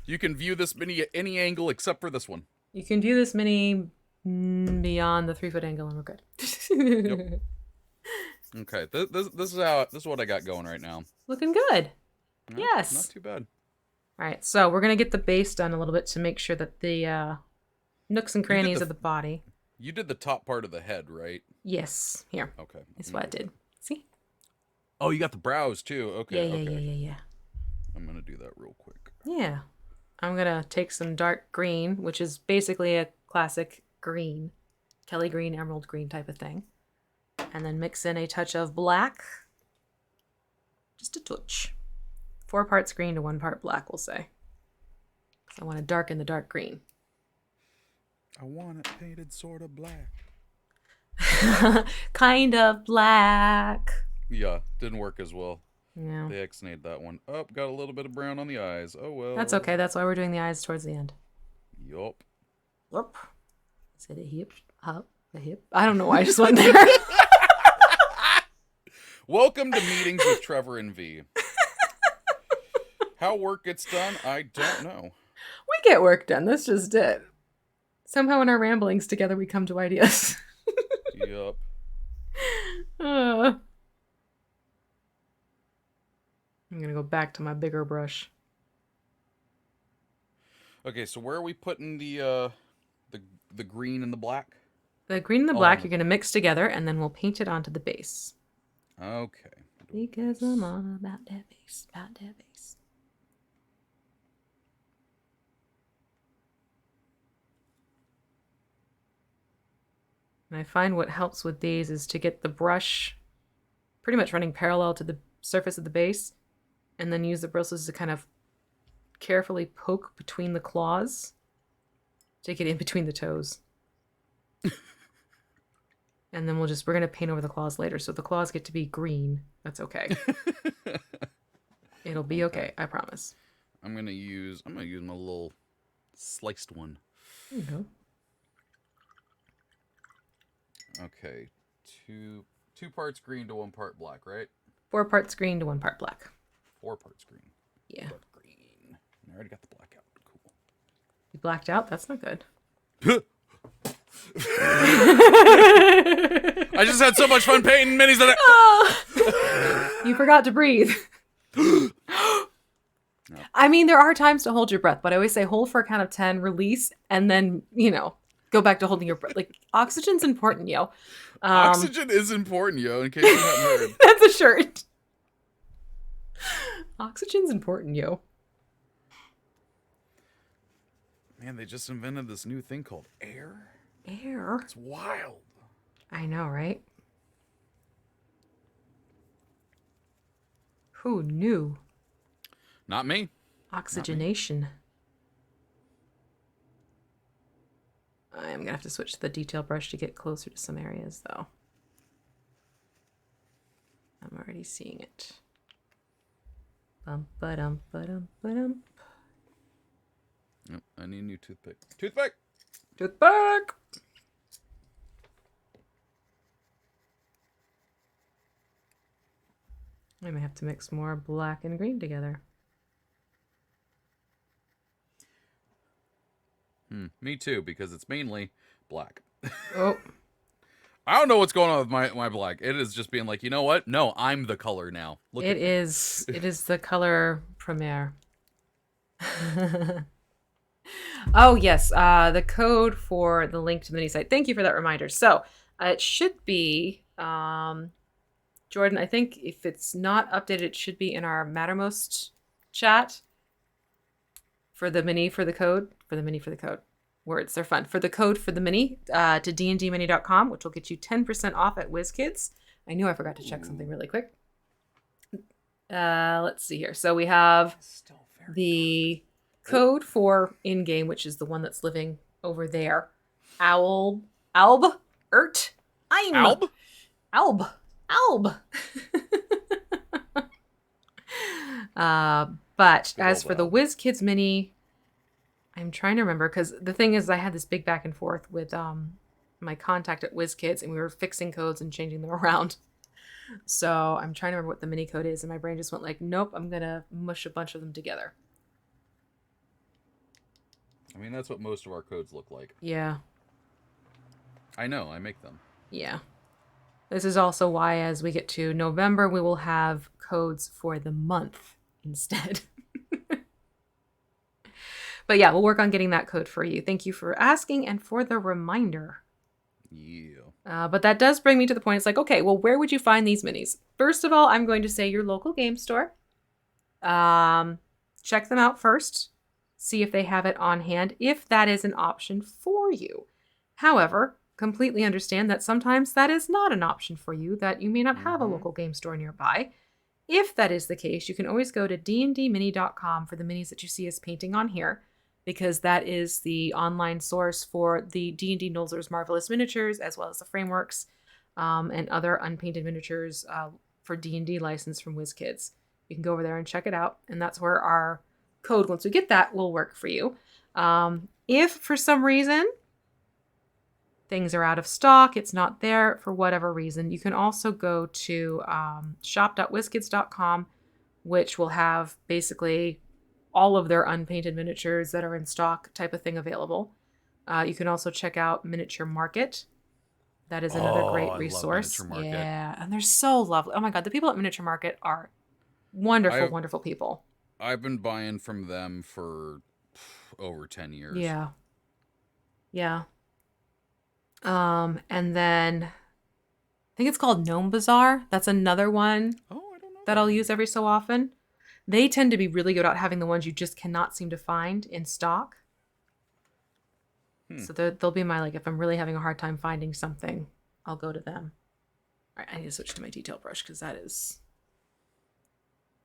You can view this mini at any angle except for this one. You can view this mini beyond the 3-foot angle and we're good. Yep. Okay, this is what I got going right now. Looking good. No, yes. Not too bad. All right, so we're going to get the base done a little bit to make sure that the nooks and crannies of the body. You did the top part of the head, right? Yes. Here. Okay. That's what I did. See? Oh, you got the brows too. Yeah, Okay, yeah, okay. yeah, yeah, yeah. I'm gonna do that real quick. Yeah. I'm going to take some dark green, which is basically a classic green, Kelly green, emerald green type of thing. And then mix in a touch of black. Just a touch. 4 parts green to 1 part black, we'll say. Because I want to darken the dark green. I want it painted sort of black. Kind of black. Yeah, didn't work as well. Yeah. They X-nayed that one. Oh, got a little bit of brown on the eyes. Oh well. That's okay. That's why we're doing the eyes towards the end. Yup. Whoop. Is it a hip? Up? A hip? I don't know why I just went there. Welcome to Meetings with Trevor and V. How work gets done, I don't know. We get work done. That's just it. Somehow in our ramblings together we come to ideas. Yup. I'm going to go back to my bigger brush. Okay, so where are we putting the green and the black? The green and the black you're going to mix together, and then we'll paint it onto the base. Okay. Because I'm all about that base, And I find what helps with these is to get the brush pretty much running parallel to the surface of the base, and then use the bristles to kind of carefully poke between the claws to get in between the toes. And then we're going to paint over the claws later, so the claws get to be green. That's okay. It'll be okay, I promise. I'm gonna use my little sliced one. There you go. Okay, two parts green to 1 part black, right? 4 parts green to 1 part black. 4 parts green. Yeah. Dark green. I already got the black out. Cool. You blacked out? That's not good. I just had so much fun painting minis that You forgot to breathe. I mean, there are times to hold your breath, but I always say hold for a count of 10, release, and then, go back to holding your breath. Like, oxygen's important, yo. Oxygen is important, yo, in case you haven't heard. That's a shirt. Oxygen's important, yo. Man, they just invented this new thing called air. Air? It's wild. I know, right? Who knew? Not me. Oxygenation. I am going to have to switch to the detail brush to get closer to some areas, though. I'm already seeing it. Bum ba dum ba dum ba dum. Nope, I need a new toothpick. Toothpick! Toothpick! I may have to mix more black and green together. Me too, because it's mainly black. Oh. I don't know what's going on with my black. It is just being like, you know what? No, I'm the color now. Look at It is the color premiere. Oh, yes. The code for the link to the mini site. Thank you for that reminder. So it should be, Jordan, I think if it's not updated, it should be in our Mattermost chat for the code. Words, they're fun. For the code for the mini to dndmini.com, which will get you 10% off at WizKids. I knew I forgot to check something really quick. Let's see here. So we have the code for in-game, which is the one that's living over there. Alb. But as for the WizKids mini, I'm trying to remember, because the thing is I had this big back and forth with my contact at WizKids, and we were fixing codes and changing them around. So I'm trying to remember what the mini code is, and my brain just went like, nope, I'm going to mush a bunch of them together. I mean, that's what most of our codes look like. Yeah. I know, I make them. Yeah. This is also why as we get to November, we will have codes for the month instead. But yeah, we'll work on getting that code for you. Thank you for asking and for the reminder. Yeah. But that does bring me to the point. It's like, okay, well, where would you find these minis? First of all, I'm going to say your local game store. Check them out first. See if they have it on hand, if that is an option for you. However, completely understand that sometimes that is not an option for you, that you may not have a local game store nearby. If that is the case, you can always go to dndmini.com for the minis that you see us painting on here, because that is the online source for the D&D Nolzur's Marvelous Miniatures, as well as the frameworks and other unpainted miniatures for D&D license from WizKids. You can go over there and check it out, and that's where our code, once we get that, will work for you. If for some reason things are out of stock, it's not there for whatever reason, you can also go to shop.wizkids.com, which will have basically all of their unpainted miniatures that are in stock type of thing available. You can also check out Miniature Market. That is another great resource. I love Miniature Market. Yeah, and they're so lovely. Oh my God, the people at Miniature Market are wonderful, wonderful people. I've been buying from them for over 10 years. Yeah. Yeah. And then I think it's called Gnome Bazaar. That's another one that I'll use every so often. They tend to be really good at having the ones you just cannot seem to find in stock. So they'll be my, like, if I'm really having a hard time finding something, I'll go to them. All right, I need to switch to my detail brush because that is...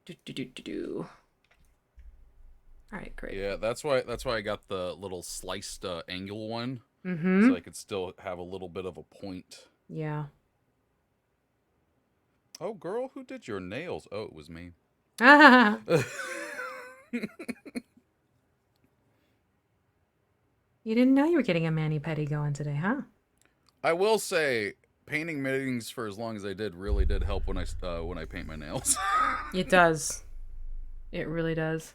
All right, great. Yeah, that's why I got the little sliced angle one, so I could still have a little bit of a point. Yeah. Oh, girl, who did your nails? Oh, it was me. You didn't know you were getting a mani-pedi going today, huh? I will say, painting mittens for as long as I did really did help when I paint my nails. It does. It really does.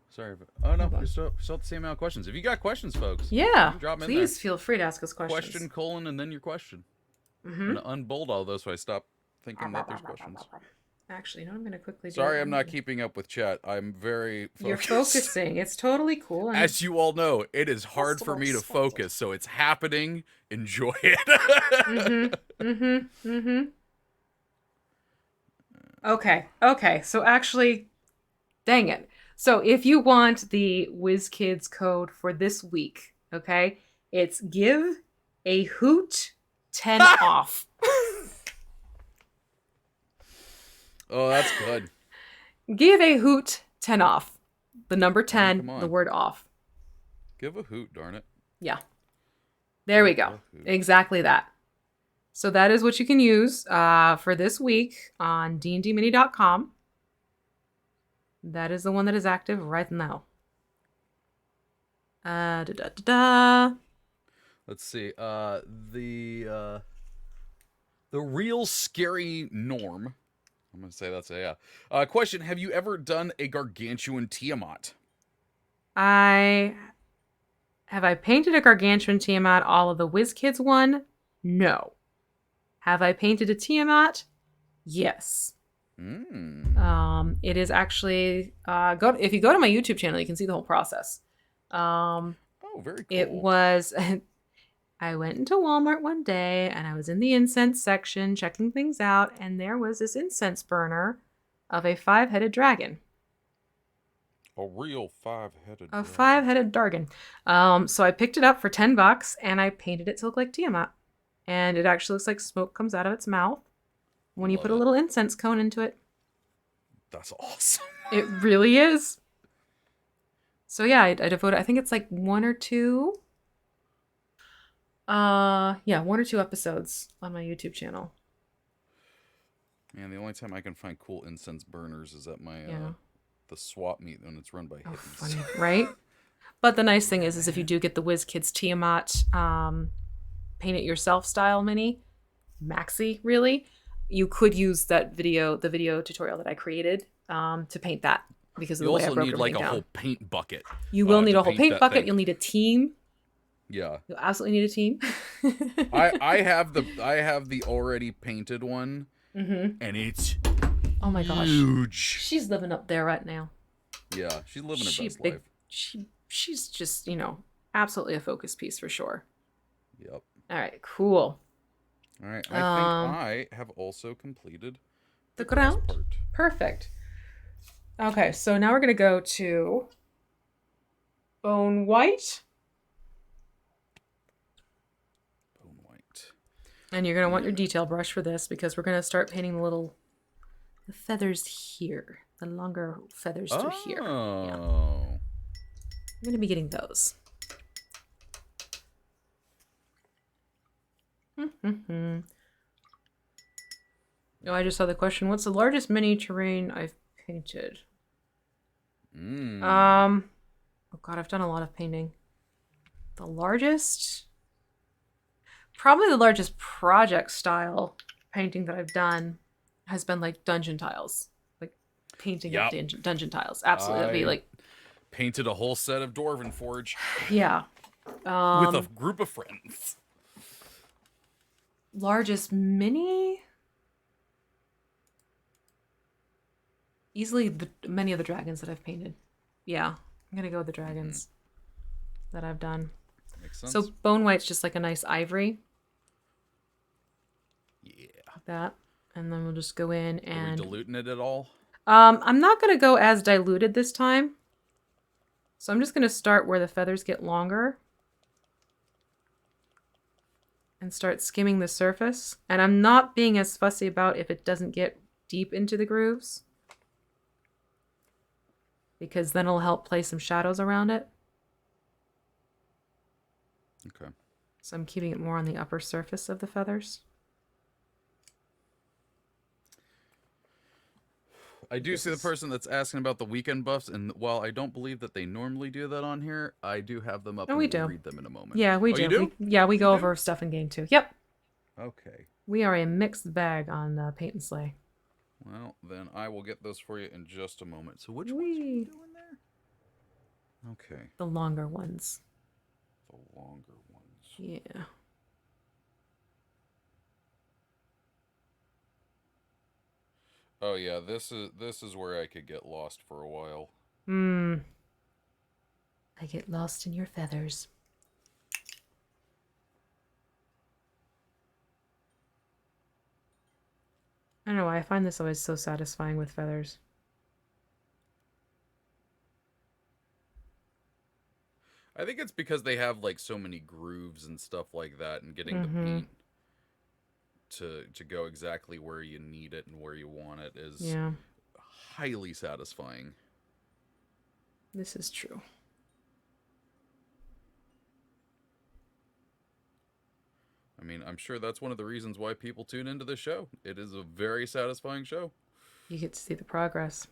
Sorry. Oh, no. We still have the same amount of questions. If you got questions, folks, yeah, drop them please feel free to ask us questions. Question, colon, and then your question. I'm going to unbold all those so I stop thinking that there's questions. Actually, you know what I'm going to quickly do? Sorry, I'm not keeping up with chat. I'm very focused. You're focusing. It's totally cool. As you all know, it is hard for me to focus, so it's happening. Enjoy it. Okay. So actually, dang it. So if you want the WizKids code for this week, okay, it's give a hoot 10 off. Oh, that's good. Give a hoot 10 off. The number 10, the word off. Give a hoot, darn it. Yeah. There we go. Exactly that. So that is what you can use for this week on dndmini.com. That is the one that is active right now. Let's see. The real scary Norm. I'm going to say that's a yeah. Question, have you ever done a gargantuan Tiamat? Have I painted a gargantuan Tiamat, all of the WizKids one? No. Have I painted a Tiamat? Yes. It is actually if you go to my YouTube channel, you can see the whole process. Oh, very cool. It was I went into Walmart one day and I was in the incense section checking things out, and there was this incense burner of a 5-headed dragon. A real 5-headed dragon. A 5-headed dragon. So I picked it up for $10 and I painted it to look like Tiamat. And it actually looks like smoke comes out of its mouth when you put a little incense cone into it. That's awesome. It really is. So yeah, I devoted, I think it's like one or two episodes on my YouTube channel. Man, the only time I can find cool incense burners is at my the swap meet when it's run by hippies. Funny, right? But the nice thing is if you do get the WizKids Tiamat paint it yourself style mini, maxi really, you could use the video tutorial that I created to paint that, because of the way I broke everything down. You also need like a whole paint bucket. You will need a whole paint bucket. Thing. You'll need a team. Yeah. You'll absolutely need a team. I have the already painted one, and it's oh my gosh, huge. She's living up there right now. Yeah, she's living her best life. she's just, absolutely a focus piece for sure. Yep. All right, cool. All right. I think I have also completed The grass ground. part. Perfect. Okay, so now we're gonna go to bone white. Bone white. And you're gonna want your detail brush for this because we're gonna start painting the feathers here. The longer feathers through here. Yeah. I'm gonna be getting those. Oh, I just saw the question. What's the largest mini terrain I've painted? Oh god, I've done a lot of painting. The largest? Probably the largest project style painting that I've done has been like dungeon tiles. Like painting up dungeon tiles. Absolutely. That'd be like painted a whole set of Dwarven Forge. Yeah. With a group of friends. Largest mini? Easily many of the dragons that I've painted. Yeah. I'm gonna go with the dragons that I've done. Makes sense. So bone white's just like a nice ivory. Yeah. Like that. And then we'll just go in and... Are we diluting it at all? I'm not gonna go as diluted this time. So I'm just gonna start where the feathers get longer. And start skimming the surface. And I'm not being as fussy about if it doesn't get deep into the grooves. Because then it'll help play some shadows around it. Okay. So I'm keeping it more on the upper surface of the feathers. I do see the person that's asking about the weekend buffs, and while I don't believe that they normally do that on here, I do have them up and we'll read them in a moment. Yeah, we do. You do? We go over stuff in game too. Yep. Okay. We are a mixed bag on Paint and Slay. Well, then I will get those for you in just a moment. So which ones are you doing there? Okay. The longer ones. The longer ones. Yeah. Oh yeah, this is where I could get lost for a while. I get lost in your feathers. I don't know why I find this always so satisfying with feathers. I think it's because they have like so many grooves and stuff like that, and getting the paint to go exactly where you need it and where you want it is highly satisfying. This is true. I mean, I'm sure that's one of the reasons why people tune into the show. It is a very satisfying show. You get to see the progress.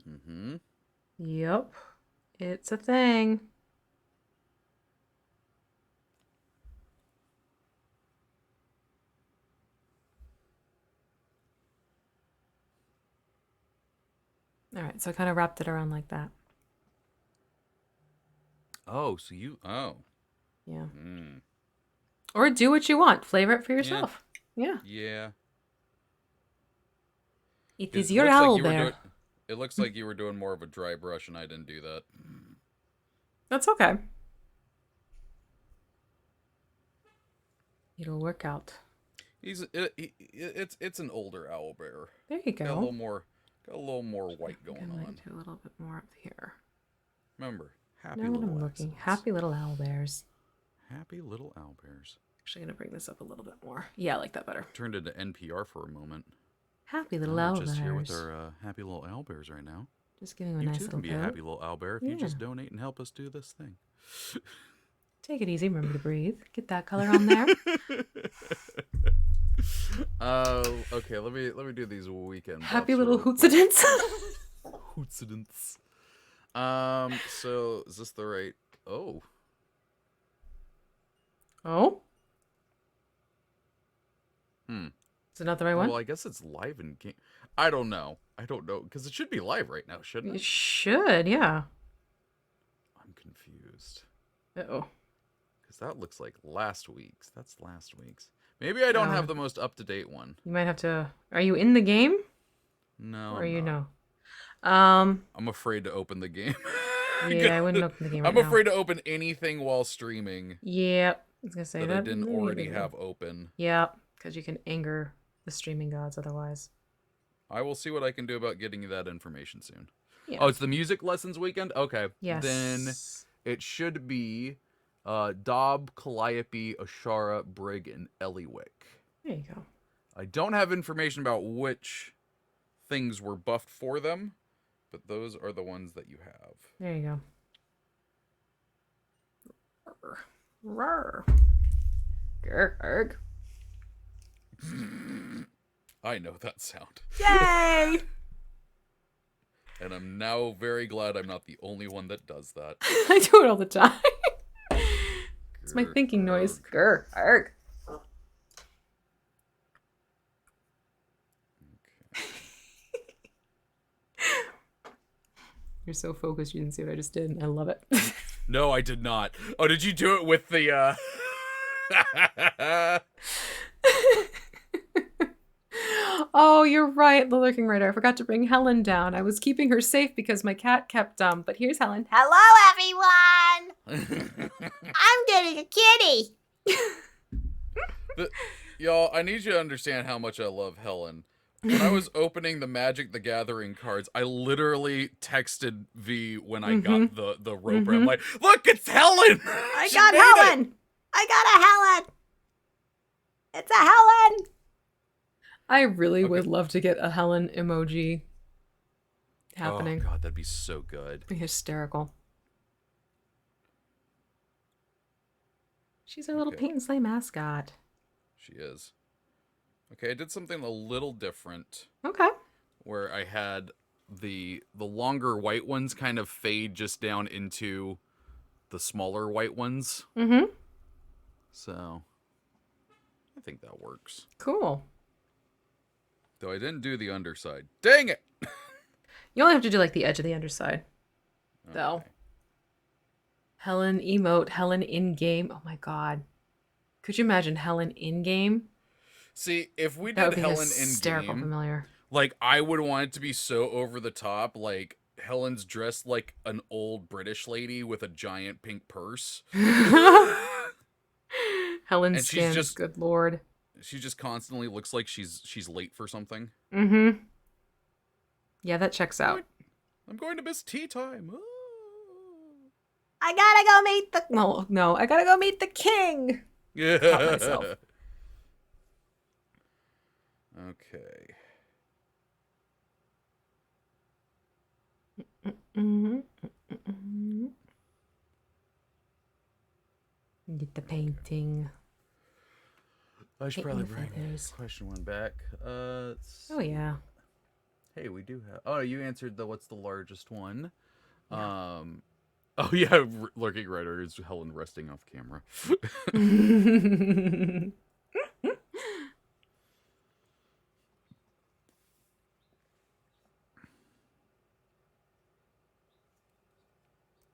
Mm-hmm. Yep. It's a thing. All right, so I kind of wrapped it around like that. Oh, so you... Oh. Yeah. Or do what you want. Flavor it for yourself. Yeah. Yeah. It is your owlbear. It looks like you were doing more of a dry brush, and I didn't do that. That's okay. It'll work out. It's an older owlbear. There you go. Got a little more white going on. Do a little bit more up here. Remember, happy little accents. Happy little owlbears. Happy little owlbears. Actually, gonna bring this up a little bit more. Yeah, I like that better. Turned into NPR for a moment. Happy little owlbears. We're just here with our happy little owlbears right now. Just giving you a nice little You too can be a happy little owlbear if you just donate and help us do this thing. Take it easy. Remember to breathe. Get that color on there. Okay. Let me do these weekend. Happy little hootsidents. Hootsidents. So is this the right? Oh. Is it not the right one? Well, I guess it's live in game. I don't know because it should be live right now, shouldn't it? It should, yeah. I'm confused. Uh-oh. Because that looks like last week's. That's last week's. Maybe I don't have the most up-to-date one. You might have to... Are you in the game? No, or you know? I'm afraid to open the game. Yeah, I wouldn't open the game right I'm now. afraid to open anything while streaming Yep. I was gonna say that I didn't already have open. Yep, because you can anger the streaming gods otherwise. I will see what I can do about getting you that information soon. Yeah. Oh, it's the music lessons weekend? Okay. Yes. Then it should be Dob, Calliope, Ashara, Brig, and Eliwick. There you go. I don't have information about which things were buffed for them, but those are the ones that you have. There you go. Roar. Grr. I know that sound. Yay! And I'm now very glad I'm not the only one that does that. I do it all the time. It's my thinking noise. Grr. Arg. You're so focused you didn't see what I just did. I love it. No, I did not. Oh, did you do it with the Oh, you're right, the lurking rider. I forgot to bring Helen down. I was keeping her safe because my cat kept but here's Helen. Hello, everyone. I'm getting a kitty. Y'all, I need you to understand how much I love Helen. When I was opening the Magic the Gathering cards, I literally texted V when I got the roper. I'm like, look, it's Helen! I got Helen. I got a Helen. It's a Helen. I really would love to get a Helen emoji happening. Oh, God, that'd be so good. It'd be hysterical. She's our little paint and slay mascot. She is. Okay, I did something a little different. Okay. Where I had the longer white ones kind of fade just down into the smaller white ones. Mm-hmm. So, I think that works. Cool. Though I didn't do the underside. Dang it! You only have to do like the edge of the underside. Though. Okay. Helen emote, Helen in-game. Oh my god. Could you imagine Helen in-game? See, if we That did would be Helen hysterical in-game, familiar. like, I would want it to be so over the top, like, Helen's dressed like an old British lady with a giant pink purse. Helen And skins, good lord. She just constantly looks like she's late for something. Mm-hmm. Yeah, that checks out. I'm going to miss tea time. I gotta go meet the. Well, no, I gotta go meet the king. Yeah. Caught myself. Okay. Get the painting. I should Painting probably the bring feathers. question one back. Oh yeah. Hey, we do have. Oh, you answered the what's the largest one? Yeah. Oh yeah, lurking rider is Helen resting off camera.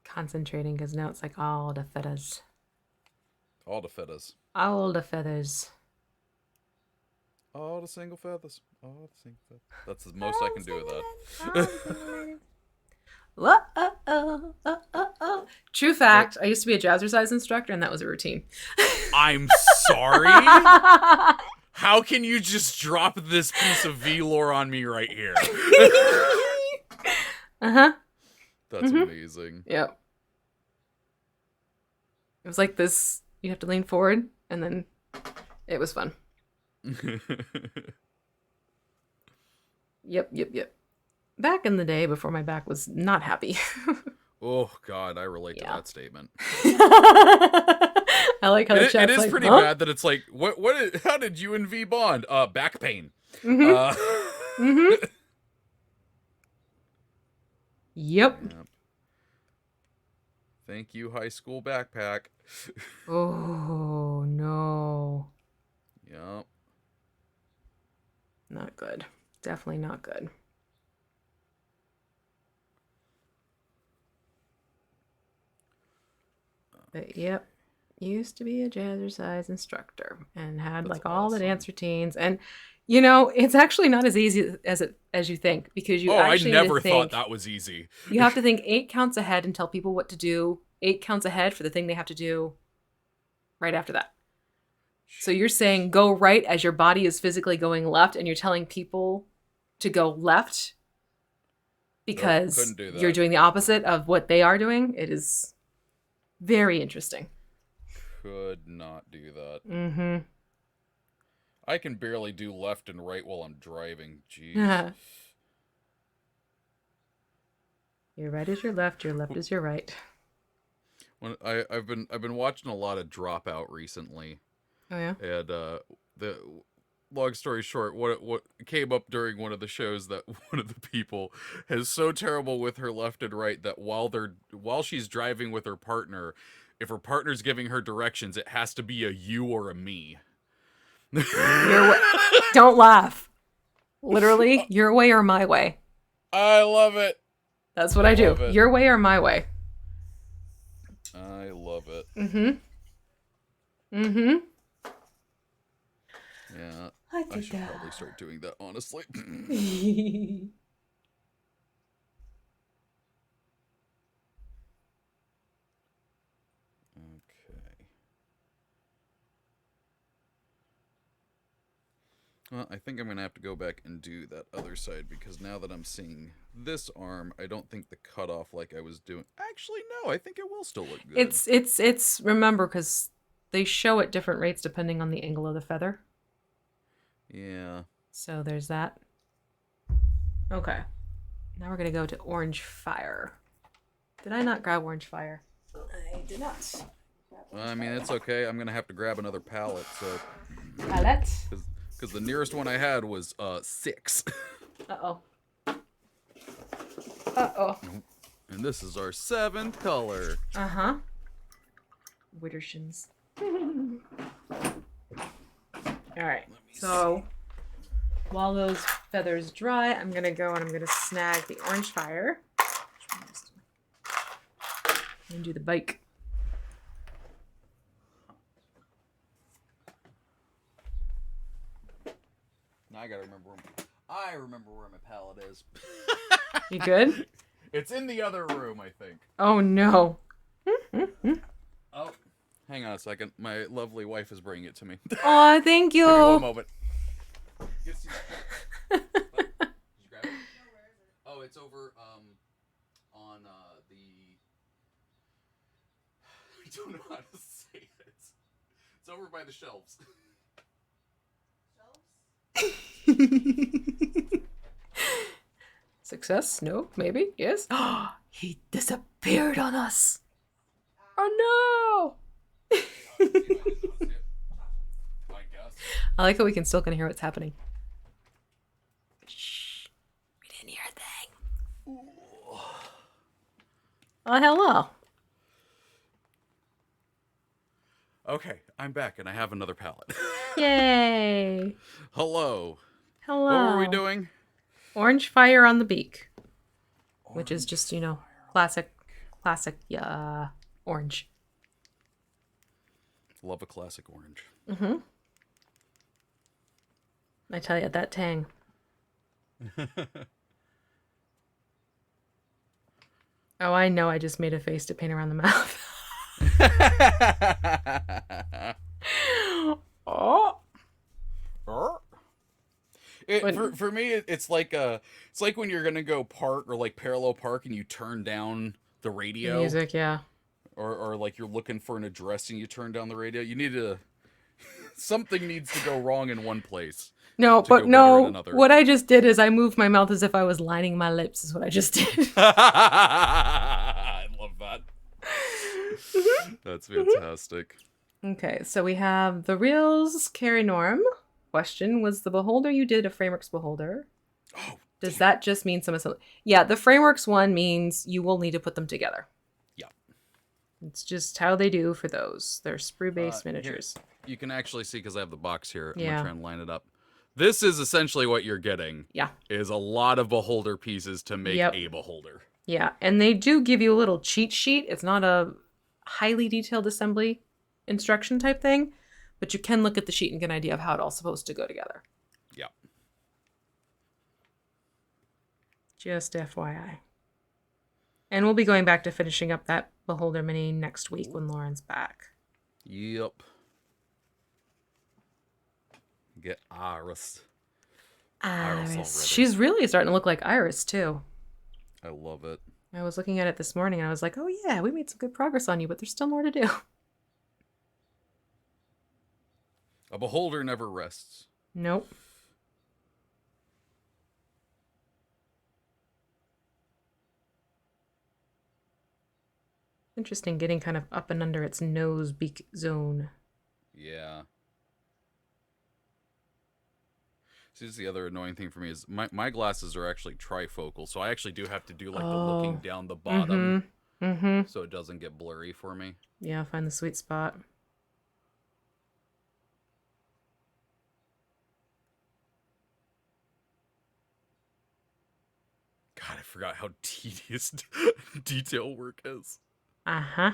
Concentrating because now it's like all the feathers. All the feathers. All the feathers. All the single feathers. All the single feathers. That's the most I can do with Whoa. True fact, I used to be a jazzercise instructor and that was a routine. I'm sorry? How can you just drop this piece of V-lore on me right here? Uh-huh. That's amazing. Yep. It was like this, you have to lean forward and then it was fun. Yep. Back in the day before my back was not happy. Oh God, I relate to that statement. I like how the it chat's is like, pretty huh? bad that it's like, how did you and V bond? Back pain. Yep. Thank you, high school backpack. Oh no. Yep. Not good. Definitely not good. But yep, used to be a jazzercise instructor and had That's like all the awesome. dance routines. And You know, it's actually not as easy as you think, because you I actually never need to think, thought that was easy. you have to think 8 counts ahead and tell people what to do. 8 counts ahead for the thing they have to do right after that. So you're saying go right as your body is physically going left, and you're telling people to go left because couldn't do that. you're doing the opposite of what they are doing. It is very interesting. Could not do that. Mm-hmm. I can barely do left and right while I'm driving. Jeez. Your right is your left is your right. When I've been watching a lot of Dropout recently. Oh yeah. And the long story short, what came up during one of the shows, that one of the people is so terrible with her left and right that while she's driving with her partner, if her partner's giving her directions, it has to be a you or a me. Don't laugh. Literally, your way or my way. I love it. That's what I do. Your way or my way. I love it. Mm-hmm. Mm-hmm. Yeah. I should probably start doing that, honestly. Okay. Well, I think I'm going to have to go back and do that other side, because now that I'm seeing this arm, I don't think the cutoff like I was doing. Actually, no, I think it will still look good. It's remember, because they show at different rates depending on the angle of the feather. Yeah. So there's that. Okay. Now we're going to go to Orange Fire. Did I not grab Orange Fire? I did not. I mean, it's okay. I'm going to have to grab another palette, so... Palette? Because the nearest one I had was 6. Uh-oh. Uh-oh. And this is our 7th color. Uh-huh. Wittershins. Alright, so while those feathers dry, I'm going to go and I'm going to snag the Orange Fire. And do the bike. Now I gotta remember where my palette is. You good? It's in the other room, I think. Oh no. Oh, hang on a second. My lovely wife is bringing it to me. Oh, thank you. Give me 1 moment. Did you grab it? Oh, it's over on the. I don't know how to say it. It's over by the shelves. Success? No? Maybe? Yes? He disappeared on us. Oh no! I like how we can still kind of hear what's happening. Shh. We didn't hear a thing. Oh, hello. Okay, I'm back and I have another palette. Yay. Hello. Hello. What were we doing? Orange Fire on the beak. Which is just, classic, orange. Love a classic orange. Mm-hmm. I tell you, that tang. Oh, I know I just made a face to paint around the mouth. Oh. For me, it's like when you're gonna go park or like parallel park and you turn down the radio. Music, yeah. Or like you're looking for an address and you turn down the radio. You need to. Something needs to go wrong in one place. No, but no. What I just did is I moved my mouth as if I was lining my lips. Is what I just did. I love that. That's fantastic. Okay, so we have the reels carry norm. Question, was the beholder you did a Frameworks beholder? Oh, does that just mean some assembly? Yeah, the Frameworks one means you will need to put them together. Yeah. It's just how they do for those. They're sprue-based miniatures. Here, you can actually see because I have the box here. I'm yeah. going to try and line it up. This is essentially what you're getting. Yeah. Is a lot of beholder pieces to make a beholder. Yeah, and they do give you a little cheat sheet. It's not a highly detailed assembly instruction type thing, but you can look at the sheet and get an idea of how it all's supposed to go together. Yeah. Just FYI. And we'll be going back to finishing up that Beholder Mini next week when Lauren's back. Yep. Get Iris. Iris. She's really starting to look like Iris, too. I love it. I was looking at it this morning and I was like, oh yeah, we made some good progress on you, but there's still more to do. A beholder never rests. Nope. Interesting, getting kind of up and under its nose beak zone. Yeah. See, this is the other annoying thing for me is my glasses are actually trifocal, so I actually do have to do like the looking down the bottom, so it doesn't get blurry for me. Yeah, find the sweet spot. God, I forgot how tedious detail work is. Uh-huh.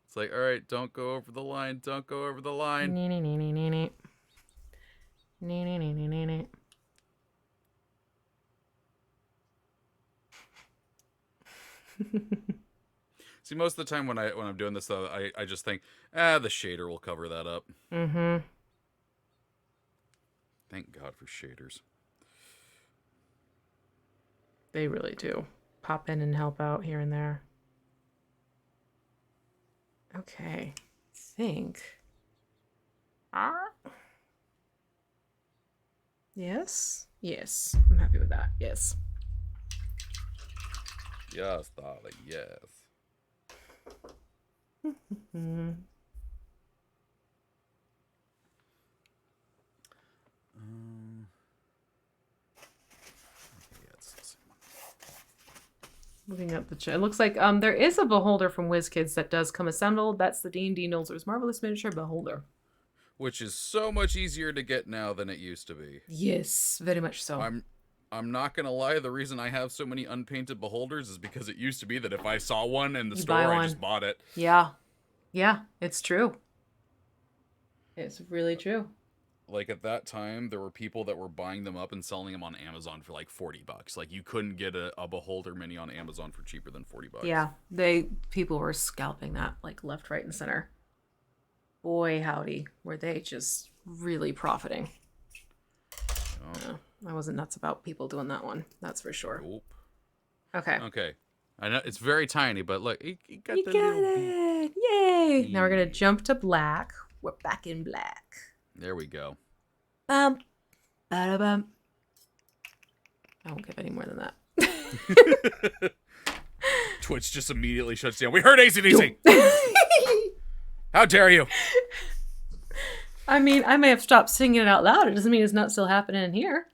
It's like, all right, don't go over the line. Don't go over the line. Nee, nee, nee, nee, nee, nee. Nee, nee, nee, nee, nee, nee. See, most of the time when I'm doing this, though, I just think, the shader will cover that up. Mm-hmm. Thank God for shaders. They really do. Pop in and help out here and there. Okay. Think. Yes? Yes. I'm happy with that. Yes. Yes, darling, yes. Looking up the chat. It looks like there is a beholder from WizKids that does come assembled. That's the D&D Nolzur's Marvelous Miniature Beholder. Which is so much easier to get now than it used to be. Yes, very much so. I'm not gonna lie, the reason I have so many unpainted beholders is because it used to be that if I saw one in the store, I just bought it. Yeah. Yeah, it's true. It's really true. Like at that time, there were people that were buying them up and selling them on Amazon for like $40. Like you couldn't get a beholder mini on Amazon for cheaper than $40. Yeah, people were scalping that like left, right, and center. Boy, howdy, were they just really profiting. Oh. Yeah, I wasn't nuts about people doing that one. That's for sure. Nope. Okay. Okay. I know it's very tiny, but look, you got you the got little it! Yay! Now we're gonna jump to black. We're back in black. There we go. Bum. Ba-da-bum. I won't give any more than that. Twitch just immediately shuts down. We heard AC/DC. How dare you? I mean, I may have stopped singing it out loud. It doesn't mean it's not still happening in here.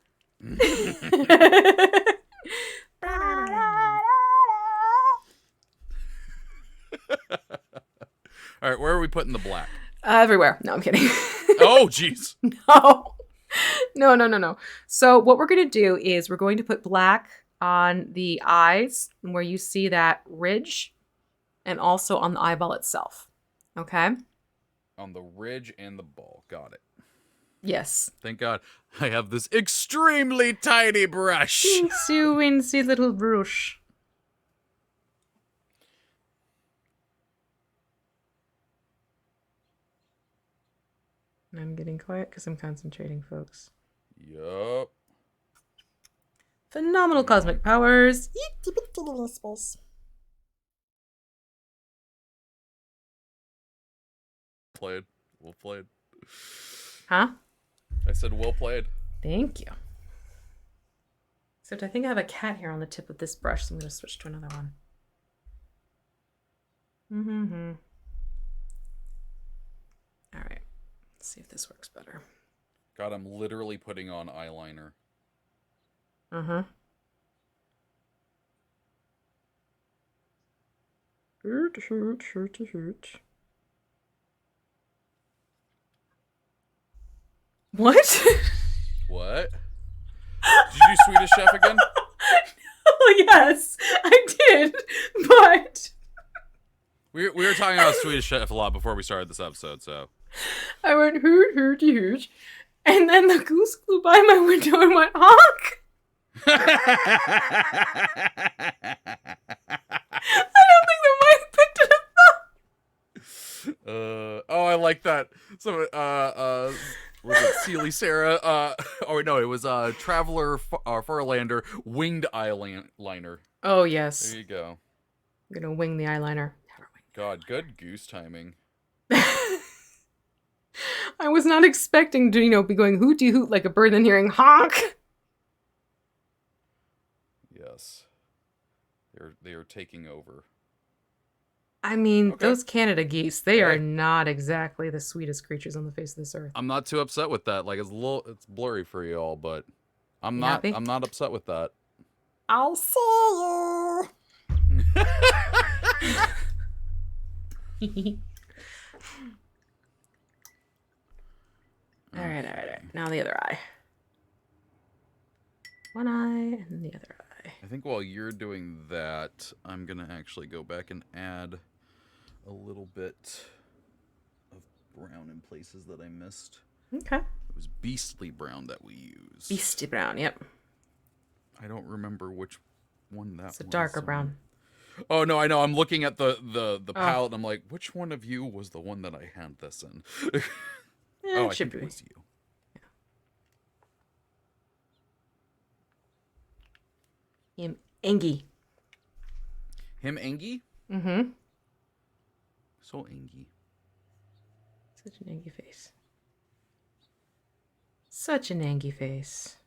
All right, where are we putting the black? Everywhere. No, I'm kidding. Oh, jeez. No. So what we're going to do is we're going to put black on the eyes where you see that ridge and also on the eyeball itself. Okay? On the ridge and the ball. Got it. Yes. Thank God I have this extremely tiny brush. Teensy little brush. I'm getting quiet because I'm concentrating, folks. Yup. Phenomenal cosmic powers. Played. Well played. Huh? I said well played. Thank you. Except I think I have a cat hair on the tip of this brush, so I'm going to switch to another one. All right. Let's see if this works better. God, I'm literally putting on eyeliner. What? What? Did you do Swedish Chef again? Oh, yes, I did, but... We were talking about Swedish Chef a lot before we started this episode, so... I went hoot, hooty, hooch, and then the goose flew by my window and went honk. I don't think the mic picked it up. Oh, I like that. So, was it Sealy Sarah? Oh no, it was Traveler Furlander Winged Eyeliner. Oh, There yes. you go. I'm going to wing the eyeliner. God, good goose timing. I was not expecting to, be going hooty hoot like a bird and hearing honk. Yes, they are taking over. I mean, Okay. those Canada geese, they are Hey. not exactly the sweetest creatures on the face of this earth. I'm not too upset with that. Like it's blurry for you all, but I'm You not happy? I'm not upset with that. I'll see you. All right. Now the other eye. One eye and the other eye. I think while you're doing that, I'm gonna actually go back and add a little bit of brown in places that I missed. Okay. It was beastly brown that we used. Beastie brown, yep. I don't remember which one that was. It's a darker brown. Oh no, I know. I'm looking at the palette and I'm like, which one of you was the one that I had this in? Oh, I think it was you. Him Engie. Him Angie? Mm-hmm. So Angie. Such an Angie face. Such an Angie face.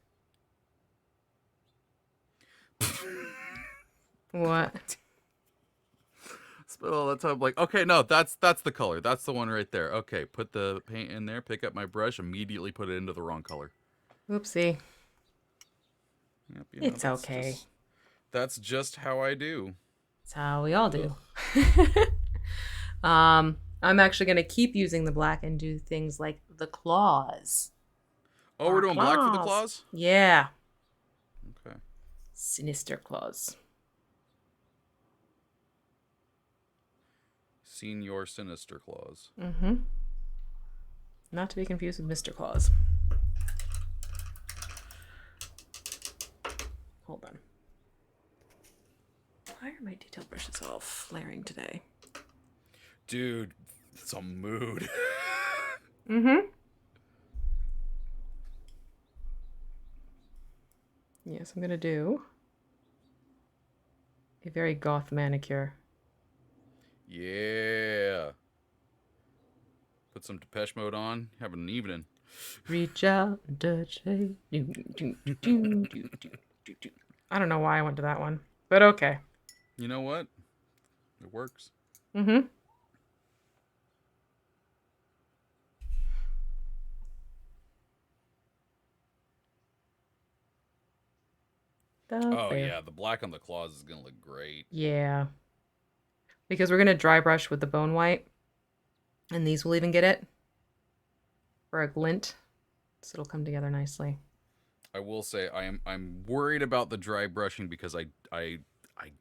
What? Spent all that time like, okay, no, that's the color. That's the one right there. Okay, put the paint in there, pick up my brush, immediately put it into the wrong color. Oopsie. Yep, It's okay. That's just how I do. That's how we all do. I'm actually going to keep using the black and do things like the claws. Oh, we're doing black for the claws? Yeah. Okay. Sinister claws. Senior Sinister Claws. Mm-hmm. Not to be confused with Mr. Claus. Hold on. Why are my detail brushes all flaring today? Dude, it's a mood. Mm-hmm. Yes, I'm going to do a very goth manicure. Yeah. Put some Depeche Mode on. Have an evening. Reach out and touch. Hey. I don't know why I went to that one, but okay. You know what? It works. Mm-hmm. Oh, yeah. The black on the claws is going to look great. Yeah. Because we're going to dry brush with the bone white. And these will even get it. For a glint. So it'll come together nicely. I will say I'm worried about the dry brushing because I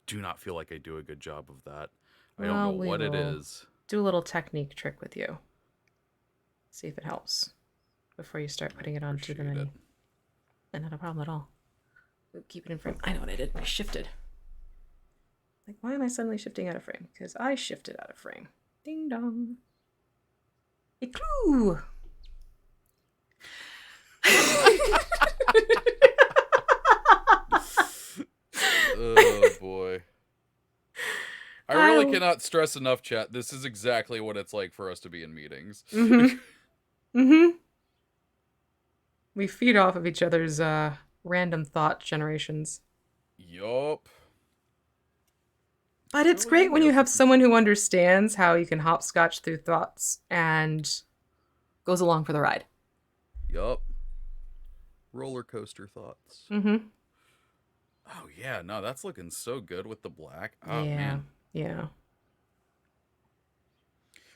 do not feel like I do a good job of that. I don't know what it is. Do a little technique trick with you. See if it helps. Before you start putting it onto the menu. And not a problem at all. Keep it in frame. I know what I did. I shifted. Like, why am I suddenly shifting out of frame? Because I shifted out of frame. Ding dong. A clue. Oh boy. I really cannot stress enough, chat. This is exactly what it's like for us to be in meetings. Mm-hmm. Mm-hmm. We feed off of each other's random thought generations. Yup. But it's great when you have someone who understands how you can hopscotch through thoughts and goes along for the ride. Yup. Roller coaster thoughts. Mm-hmm. Oh yeah, no, that's looking so good with the black. Oh yeah. man. Yeah.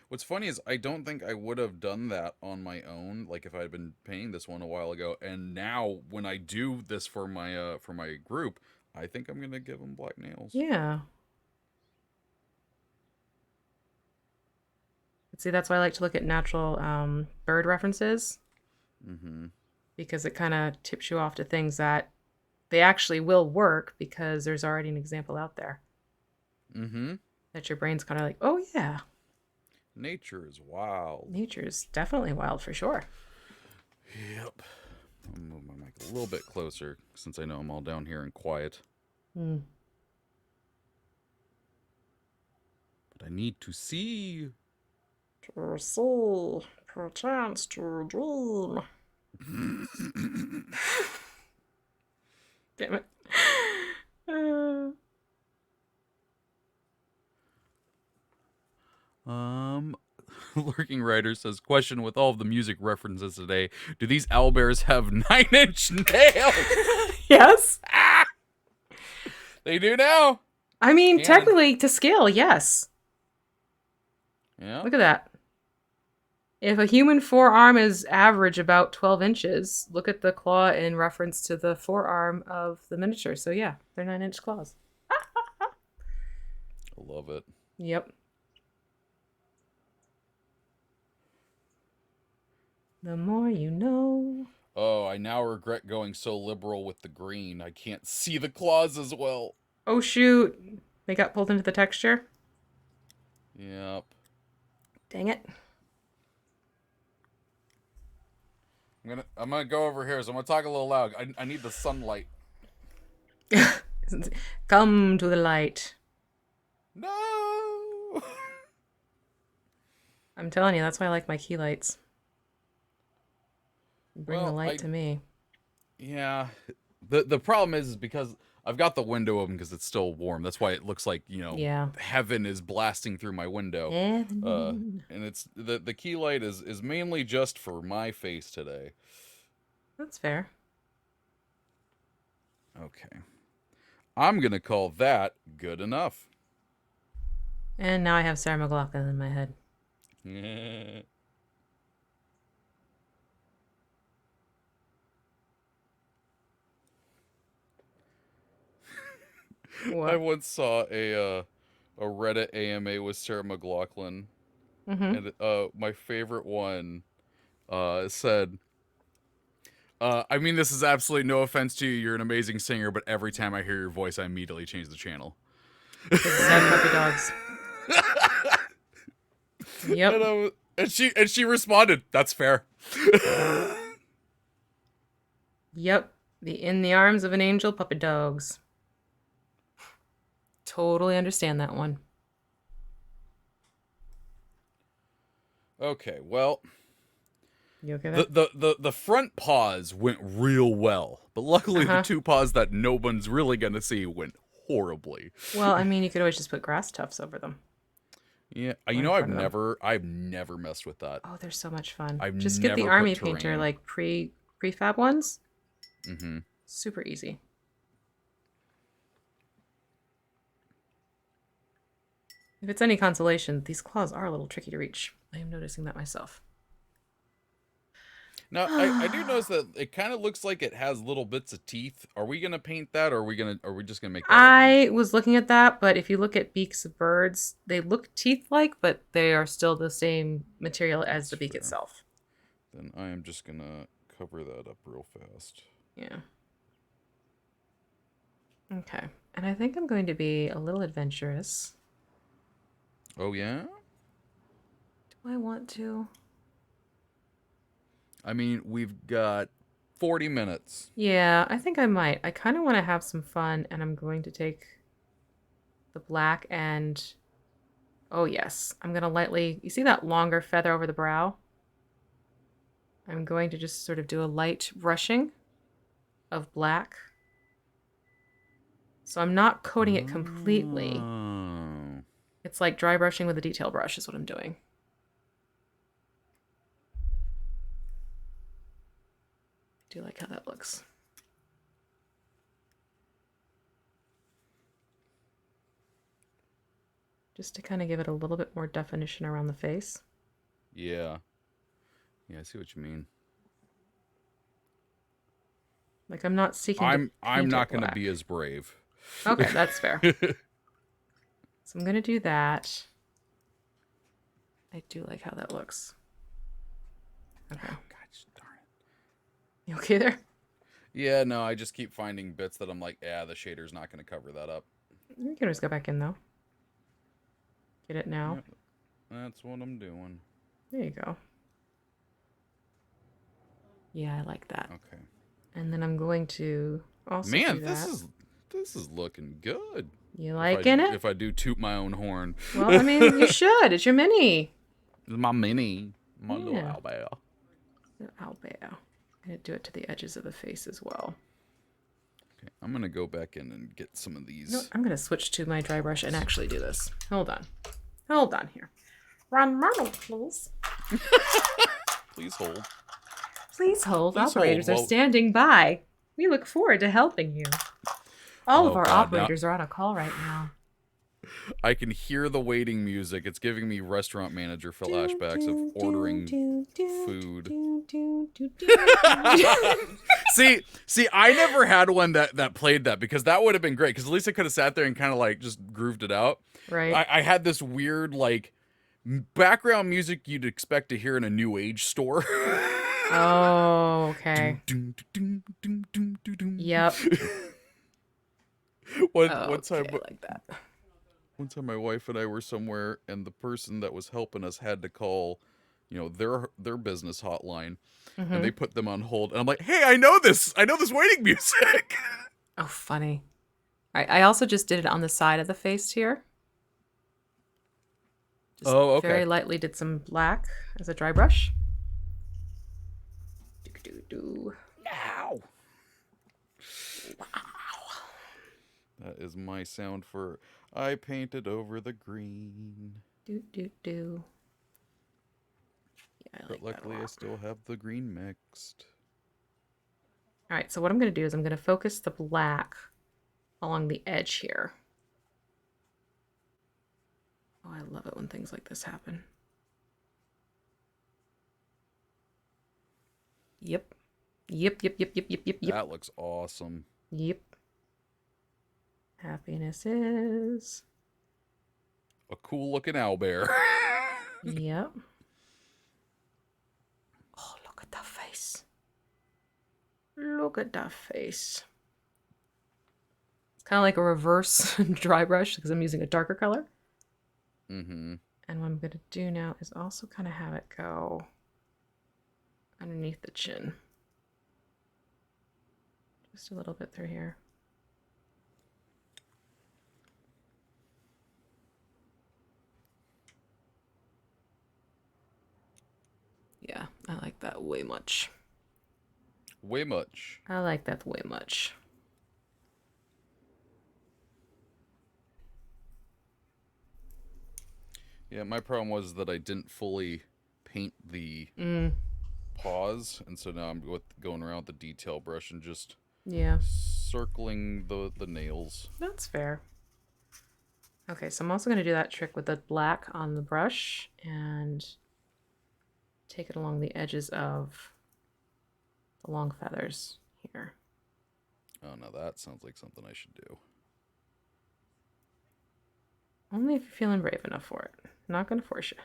What's funny is I don't think I would have done that on my own, like if I'd been painting this one a while ago. And now when I do this for my group, I think I'm gonna give them black nails. Yeah. See, that's why I like to look at natural bird references. Mm-hmm. Because it kind of tips you off to things that they actually will work because there's already an example out there. Mm-hmm. That your brain's kind of like, oh yeah. Nature is wild. Nature's definitely wild for sure. Yep. I'll move my mic a little bit closer since I know I'm all down here and quiet. Hmm. But I need to see. To see, perchance to dream. Damn it. Lurking Writer says, question with all of the music references today, do these owlbears have 9-inch nails? Yes. Ah! They do now. I mean, And- technically, to scale, yes. Yeah. Look at that. If a human forearm is average about 12 inches, look at the claw in reference to the forearm of the miniature. So yeah, they're 9-inch claws. I love it. Yep. The more you know. Oh, I now regret going so liberal with the green. I can't see the claws as well. Oh shoot. They got pulled into the texture. Yep. Dang it. I'm gonna go over here, so I'm gonna talk a little loud. I need the sunlight. Come to the light. No. I'm telling you, that's why I like my key lights. Bring the Well, light to me. Yeah. The problem is because I've got the window open because it's still warm. That's why it looks like, Yeah. heaven is blasting through my window. And it's the key light is mainly just for my face today. That's fair. Okay. I'm gonna call that good enough. And now I have Sarah McLachlan in my head. What? I once saw a Reddit AMA with Sarah McLachlan, and my favorite one said, I mean, this is absolutely no offense to you. You're an amazing singer, but every time I hear your voice, I immediately change the channel. Sad puppy dogs. Yep. And she responded, "That's fair." Yep. The In the Arms of an Angel puppy dogs. Totally understand that one. Okay, well, You okay there? the front paws went real well, but luckily the two paws that no one's really gonna see went horribly. Well, I mean, you could always just put grass tufts over them. Yeah, I've never messed with that. Oh, they're so much fun. I've Just get the never army put painter, terrain. like prefab ones. Mm-hmm. Super easy. If it's any consolation, these claws are a little tricky to reach. I am noticing that myself. Now, I do notice that it kind of looks like it has little bits of teeth. Are we gonna paint that, or are we just gonna make that? I was looking at that, but if you look at beaks of birds, they look teeth-like, but they are still the same material as the beak itself. Then I am just gonna cover that up real fast. Yeah. Okay. And I think I'm going to be a little adventurous. Oh, yeah? Do I want to? I mean, we've got 40 minutes. Yeah, I think I might. I kind of want to have some fun, and I'm going to take the black and... Oh, yes. I'm going to lightly... You see that longer feather over the brow? I'm going to just sort of do a light brushing of black. So I'm not coating it completely. Oh. It's like dry brushing with a detail brush is what I'm doing. Do you like how that looks? Just to kind of give it a little bit more definition around the face. Yeah. Yeah, I see what you mean. Like I'm not seeking. I'm not going to be as brave. Okay, that's fair. So I'm going to do that. I do like how that looks. Okay. Oh, gosh darn it. You okay there? Yeah, no, I just keep finding bits that I'm like, yeah, the shader's not going to cover that up. You can just go back in though. Get it now. Yep, that's what I'm doing. There you go. Yeah, I like that. Okay. And then I'm going to also Man, do that. this is looking good. You liking it? If I do toot my own horn. Well, I mean, you should. It's your mini. It's my mini. My little Yeah. owlbear. Owlbear. I'm going to do it to the edges of the face as well. Okay, I'm going to go back in and get some of these. You know what? I'm going to switch to my dry brush and actually do this. Hold on. Hold on here. Run, please. Please hold. Please hold. Please Operators hold. are standing by. We look forward to helping you. All of our God, operators are on a call right now. I can hear the waiting music. It's giving me restaurant manager flashbacks of ordering food. See, I never had one that played that because that would have been great because at least I could have sat there and kind of like just grooved it out. Right. I had this weird like background music you'd expect to hear in a new age store. Oh, okay. Yep. One Okay, time, like that. one time, my wife and I were somewhere, and the person that was helping us had to call, their business hotline, and they put them on hold. And I'm like, "Hey, I know this waiting music." Oh, funny. All right, I also just did it on the side of the face here. Just Okay. very lightly did some black as a dry brush. Do. Ow. Wow. That is my sound for I painted over the green. Do. Yeah, I like But luckily, that a I lot. still have the green mixed. All right, so what I'm going to do is I'm going to focus the black along the edge here. Oh, I love it when things like this happen. Yep. That looks awesome. Yep. Happiness is. A cool looking owlbear. Yep. Oh, look at that face. Look at that face. It's kind of like a reverse dry brush because I'm using a darker color. Mm-hmm. And what I'm going to do now is also kind of have it go underneath the chin. Just a little bit through here. Yeah, I like that way much. Way much. I like that way much. Yeah, my problem was that I didn't fully paint the paws, and so now I'm going around with the detail brush and just circling the nails. That's fair. Okay, so I'm also going to do that trick with the black on the brush and take it along the edges of the long feathers here. Oh, now that sounds like something I should do. Only if you're feeling brave enough for it. I'm not going to force you.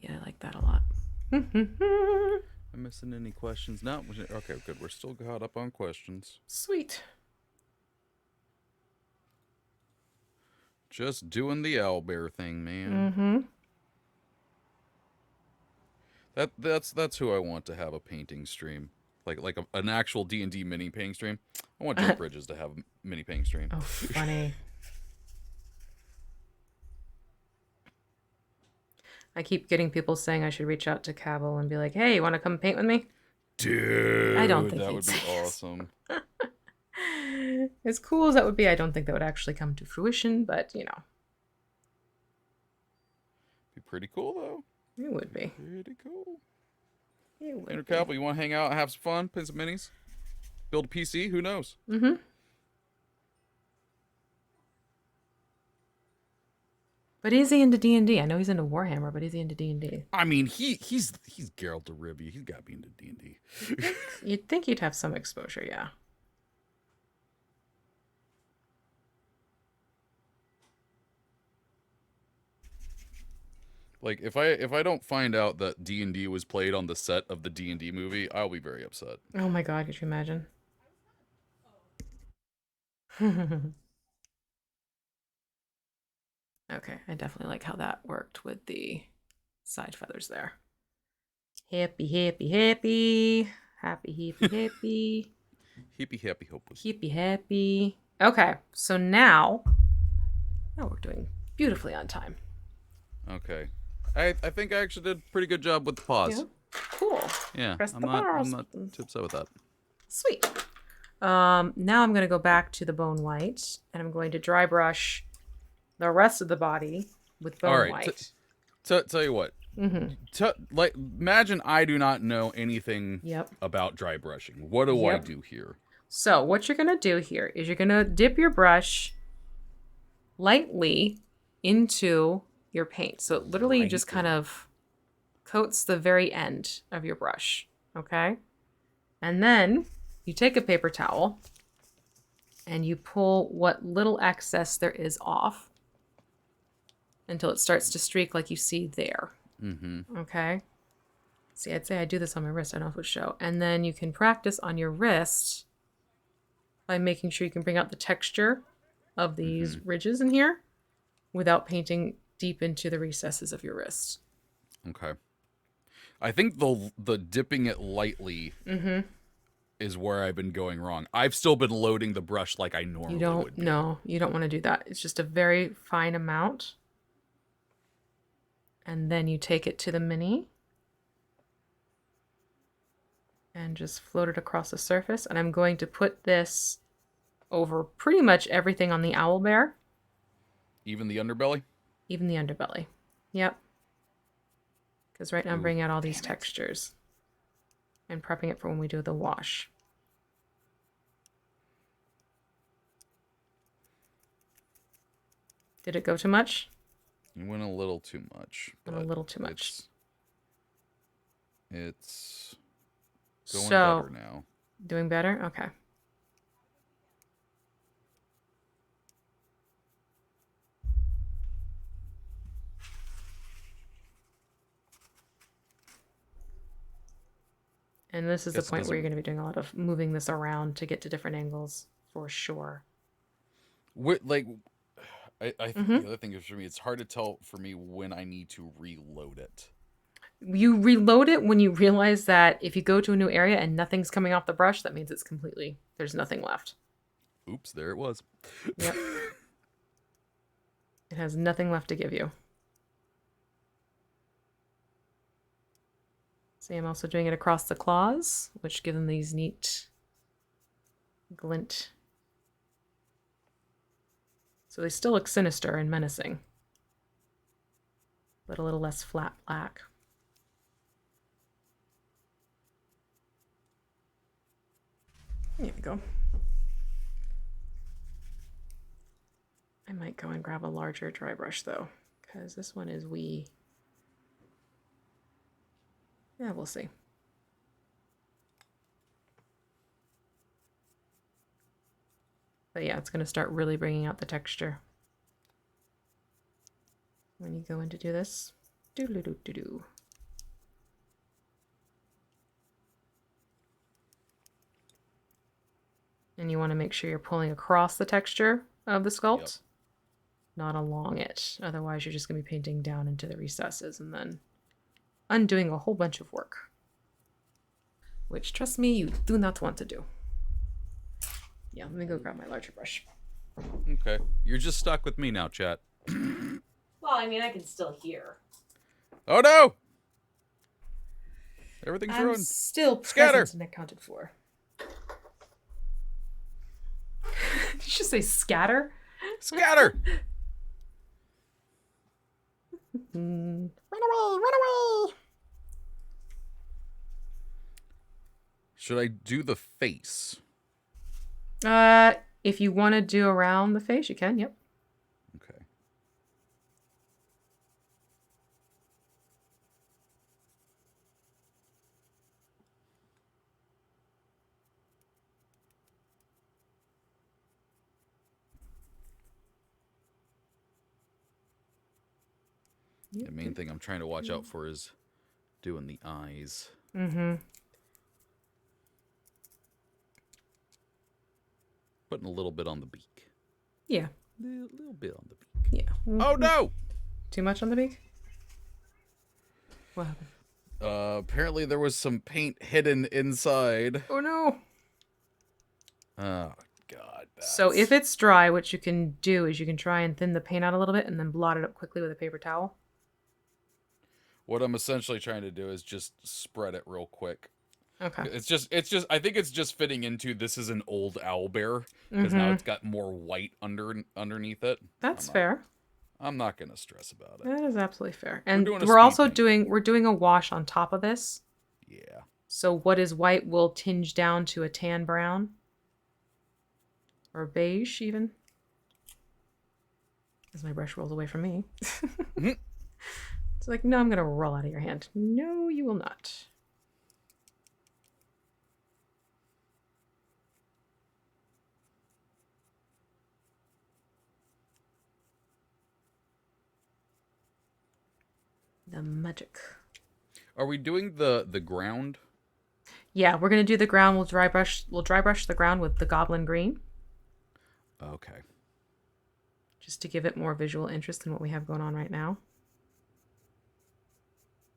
Yeah, I like that a lot. I'm missing any questions? No. Okay, good. We're still caught up on questions. Sweet. Just doing the owlbear thing, man. Mm-hmm. That's who I want to have a painting stream, like an actual D&D mini painting stream. I want Jeff Bridges to have a mini painting stream. Oh, funny. I keep getting people saying I should reach out to Cabell and be like, "Hey, you want to come paint with me?" Dude, I don't think that he'd would be say yes. awesome. As cool as that would be, I don't think that would actually come to fruition, but you know. Be pretty cool though. It would be. Pretty cool. It would Andrew be. Cabell, you want to hang out and have some fun, play some minis, build a PC? Who knows? Mm-hmm. But is he into D&D? I know he's into Warhammer, but is he into D&D? I mean, he's Geralt of Rivia. He's got to be into D&D. You'd think he'd have some exposure, yeah. Like if I don't find out that D&D was played on the set of the D&D movie, I'll be very upset. Oh my god, could you imagine? Okay, I definitely like how that worked with the side feathers there. Happy, happy, happy. Happy, happy, happy. Hippie happy hopeless. Happy, happy. Okay, so now we're doing beautifully on time. Okay. I think I actually did a pretty good job with the pause. Yeah, cool. Yeah, Press I'm the not pause too upset with that. Sweet. Now I'm going to go back to the bone white, and I'm going to dry brush the rest of the body with bone All right, white. tell you what. Like, imagine I do not know anything about dry brushing. What do I do here? So what you're going to do here is you're going to dip your brush lightly into your paint. So it literally just kind of coats the very end of your brush. Okay? And then you take a paper towel and you pull what little excess there is off until it starts to streak like you see there. Okay? See, I'd say I do this on my wrist. I don't know if it would show. And then you can practice on your wrist by making sure you can bring out the texture of these ridges in here without painting deep into the recesses of your wrist. Okay. I think the dipping it lightly is where I've been going wrong. I've still been loading the brush like I normally would be. No, you don't want to do that. It's just a very fine amount. And then you take it to the mini and just float it across the surface. And I'm going to put this over pretty much everything on the Owlbear. Even the underbelly? Even the underbelly. Yep. Because right now I'm bringing out all these textures and prepping it for when we do the wash. Did it go too much? It went a little too much. A little too much. It's going better now. Doing better? Okay. And this is the point where you're going to be doing a lot of moving this around to get to different angles for sure. I think the other thing is for me, it's hard to tell for me when I need to reload it. You reload it when you realize that if you go to a new area and nothing's coming off the brush, that means it's completely, there's nothing left. Oops, there it was. Yep. It has nothing left to give you. See, I'm also doing it across the claws, which give them these neat glint. So they still look sinister and menacing, but a little less flat black. There we go. I might go and grab a larger dry brush though, because this one is wee. Yeah, we'll see. But yeah, it's going to start really bringing out the texture when you go in to do this. Doo-doo-doo-doo-doo. And you want to make sure you're pulling across the texture of the sculpt, not along it. Otherwise, you're just going to be painting down into the recesses and then undoing a whole bunch of work, which, trust me, you do not want to do. Yeah, let me go grab my larger brush. Okay. You're just stuck with me now, chat. Well, I mean, I can still hear. Oh, no! Everything's ruined. Still Scatter! present and accounted for. Did you just say scatter? Scatter! Run away! Run away! Should I do the face? If you want to do around the face, you can. Yep. Okay. The main thing I'm trying to watch out for is doing the eyes. Mm-hmm. Putting a little bit on the beak. Yeah. A little bit on the beak. Yeah. Mm-hmm. Oh, no! Too much on the beak? What happened? Apparently there was some paint hidden inside. Oh, no. Oh, God. So if it's dry, what you can do is you can try and thin the paint out a little bit and then blot it up quickly with a paper towel. What I'm essentially trying to do is just spread it real quick. Okay. It's just. I think it's just fitting into this is an old owlbear because now it's got more white underneath it. That's fair. I'm not gonna stress about it. That is absolutely fair. And we're doing a wash on top of this. Yeah. So what is white will tinge down to a tan brown. Or beige, even. As my brush rolls away from me. It's like, no, I'm going to roll out of your hand. No, you will not. The magic. Are we doing the ground? Yeah, we're going to do the ground. We'll dry brush the ground with the goblin green. Okay. Just to give it more visual interest than what we have going on right now.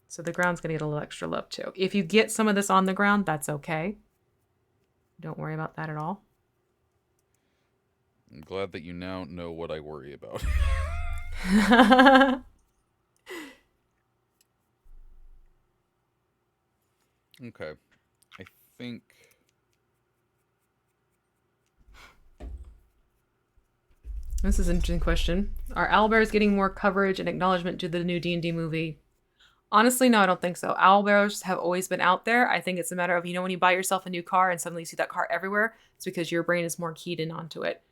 So the ground's going to get a little extra love too. If you get some of this on the ground, that's okay. Don't worry about that at all. I'm glad that you now know what I worry about. Okay. I think... This is an interesting question. Are owlbears getting more coverage and acknowledgement to the new D&D movie? Honestly, no, I don't think so. Owlbears have always been out there. I think it's a matter of, when you buy yourself a new car and suddenly you see that car everywhere, it's because your brain is more keyed in onto it.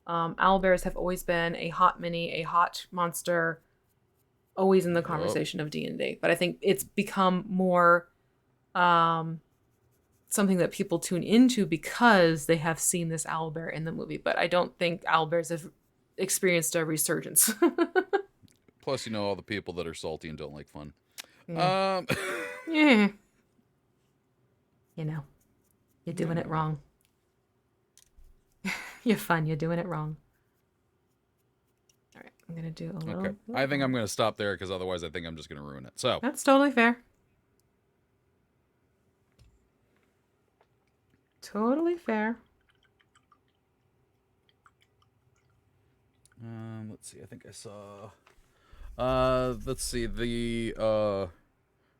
Owlbears have always been a hot mini, a hot monster, always in the conversation of D&D. But I think it's become more something that people tune into because they have seen this owlbear in the movie. But I don't think owlbears have experienced a resurgence. Plus, all the people that are salty and don't like fun. Yeah. Yeah. You're doing it wrong. You're fun. You're doing it wrong. All right. I'm going to do a little. Okay. I think I'm going to stop there because otherwise I think I'm just going to ruin it. So. That's totally fair. Totally fair. Let's see. I think I saw. Let's see. The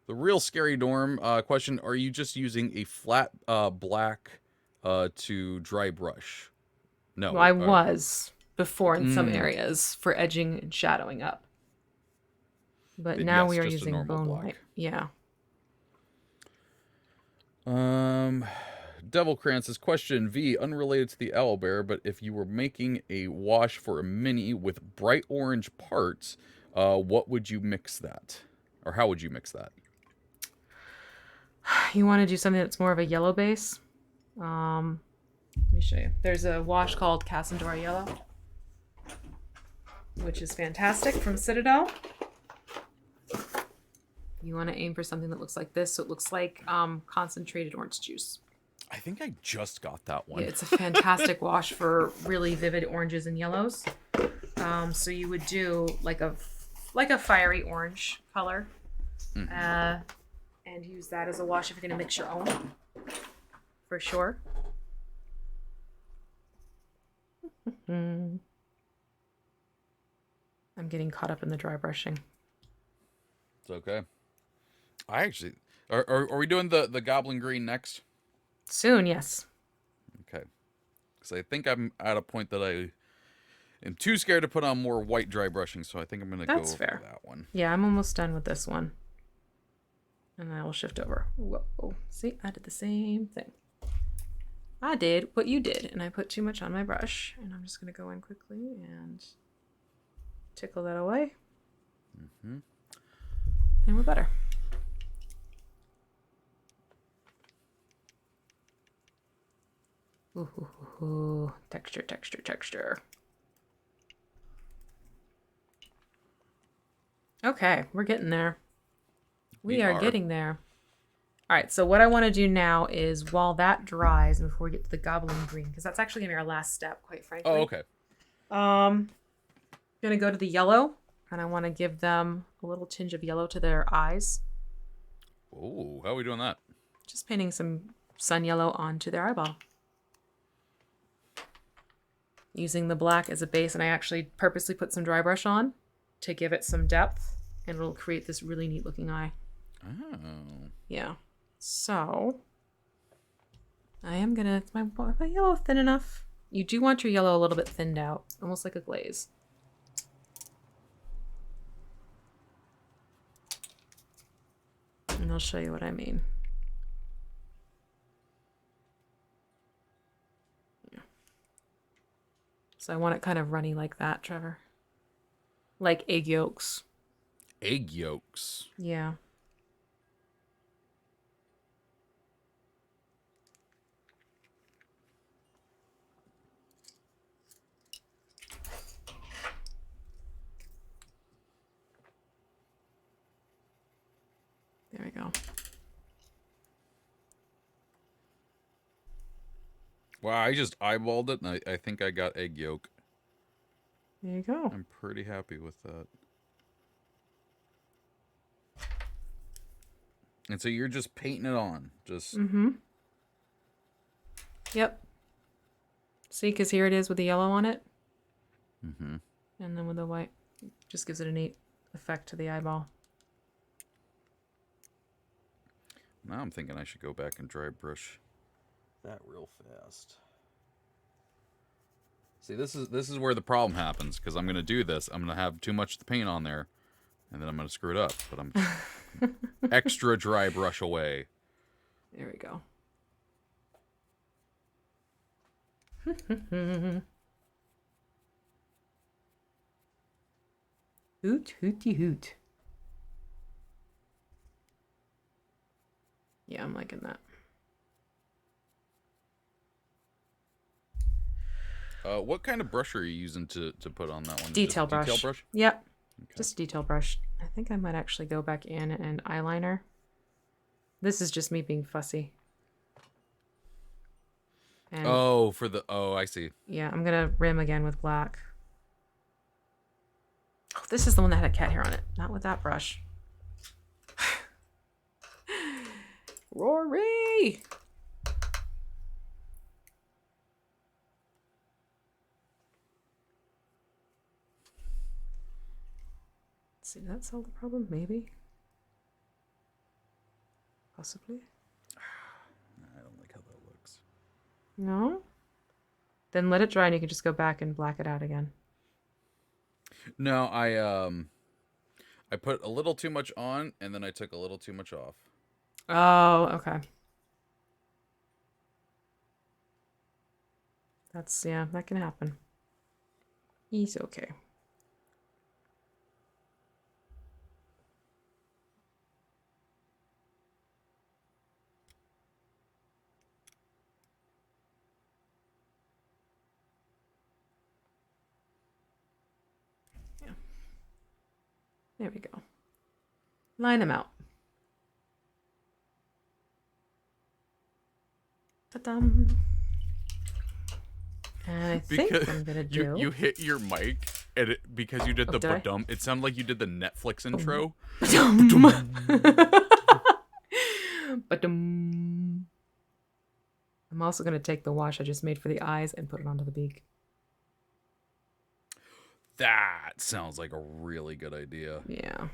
real scary Norm question: are you just using a flat black to dry brush? No. Well, I was before in some areas for edging and shadowing up, but now we are using bone white. Yeah. Devil Kranz's question: V, unrelated to the owlbear, but if you were making a wash for a mini with bright orange parts, what would you mix that? Or how would you mix that? You want to do something that's more of a yellow base? Let me show you. There's a wash called Cassandora Yellow, which is fantastic from Citadel. You want to aim for something that looks like this, so it looks like concentrated orange juice. I think I just got that one. Yeah, it's a fantastic wash for really vivid oranges and yellows. So you would do like a fiery orange color, and use that as a wash if you're going to mix your own, for sure. I'm getting caught up in the dry brushing. It's okay. I actually are we doing the goblin green next? Soon, yes. Okay. Because I think I'm at a point that I am too scared to put on more white dry brushing, so I think I'm going to go for that one. Yeah, I'm almost done with this one. And I will shift over. Whoa. See, I did the same thing. I did what you did, and I put too much on my brush. And I'm just going to go in quickly and tickle that away. And we're better. Ooh, texture. Okay, we're getting there. We We are are. getting there. All right, so what I want to do now is while that dries and before we get to the goblin green, because that's actually going to be our last step, quite frankly. Oh, okay. Going to go to the yellow, and I want to give them a little tinge of yellow to their eyes. Oh, how are we doing that? Just painting some sun yellow onto their eyeball. Using the black as a base, and I actually purposely put some dry brush on to give it some depth, and it'll create this really neat looking eye. Oh. Yeah. So, I am gonna, is my yellow thin enough? You do want your yellow a little bit thinned out, almost like a glaze. And I'll show you what I mean. Yeah. So I want it kind of runny like that, Trevor. Like egg yolks. Egg yolks. Yeah. There we go. Wow, I just eyeballed it, and I think I got egg yolk. There you go. I'm pretty happy with that. And so you're just painting it on. Just... Mm-hmm. Yep. See, because here it is with the yellow on it. Mm-hmm. And then with the white. Just gives it a neat effect to the eyeball. Now I'm thinking I should go back and dry brush that real fast. See, this is where the problem happens, because I'm gonna do this. I'm gonna have too much of the paint on there, and then I'm gonna screw it up. But I'm extra dry brush away. There we go. Hoot, hooty hoot. Yeah, I'm liking that. What kind of brush are you using to put on that one? Detail brush. Detail brush? Yep. Okay. Just a detail brush. I think I might actually go back in and eyeliner. This is just me being fussy. And Oh, I see. yeah, I'm gonna rim again with black. Oh, this is the one that had a cat hair on it. Not with that brush. Rory! Let's see, did that solve the problem? Maybe. Possibly. I don't like how that looks. No? Then let it dry and you can just go back and black it out again. No, I put a little too much on, and then I took a little too much off. Oh, okay. Yeah, that can happen. He's okay. Yeah. There we go. Line them out. Ta-dum. And I think I'm gonna do. You hit your mic, and because you did the did I? ba-dum, it sounded like you did the Netflix intro. Ba-dum. I'm also gonna take the wash I just made for the eyes and put it onto the beak. That sounds like a really good idea. Yeah.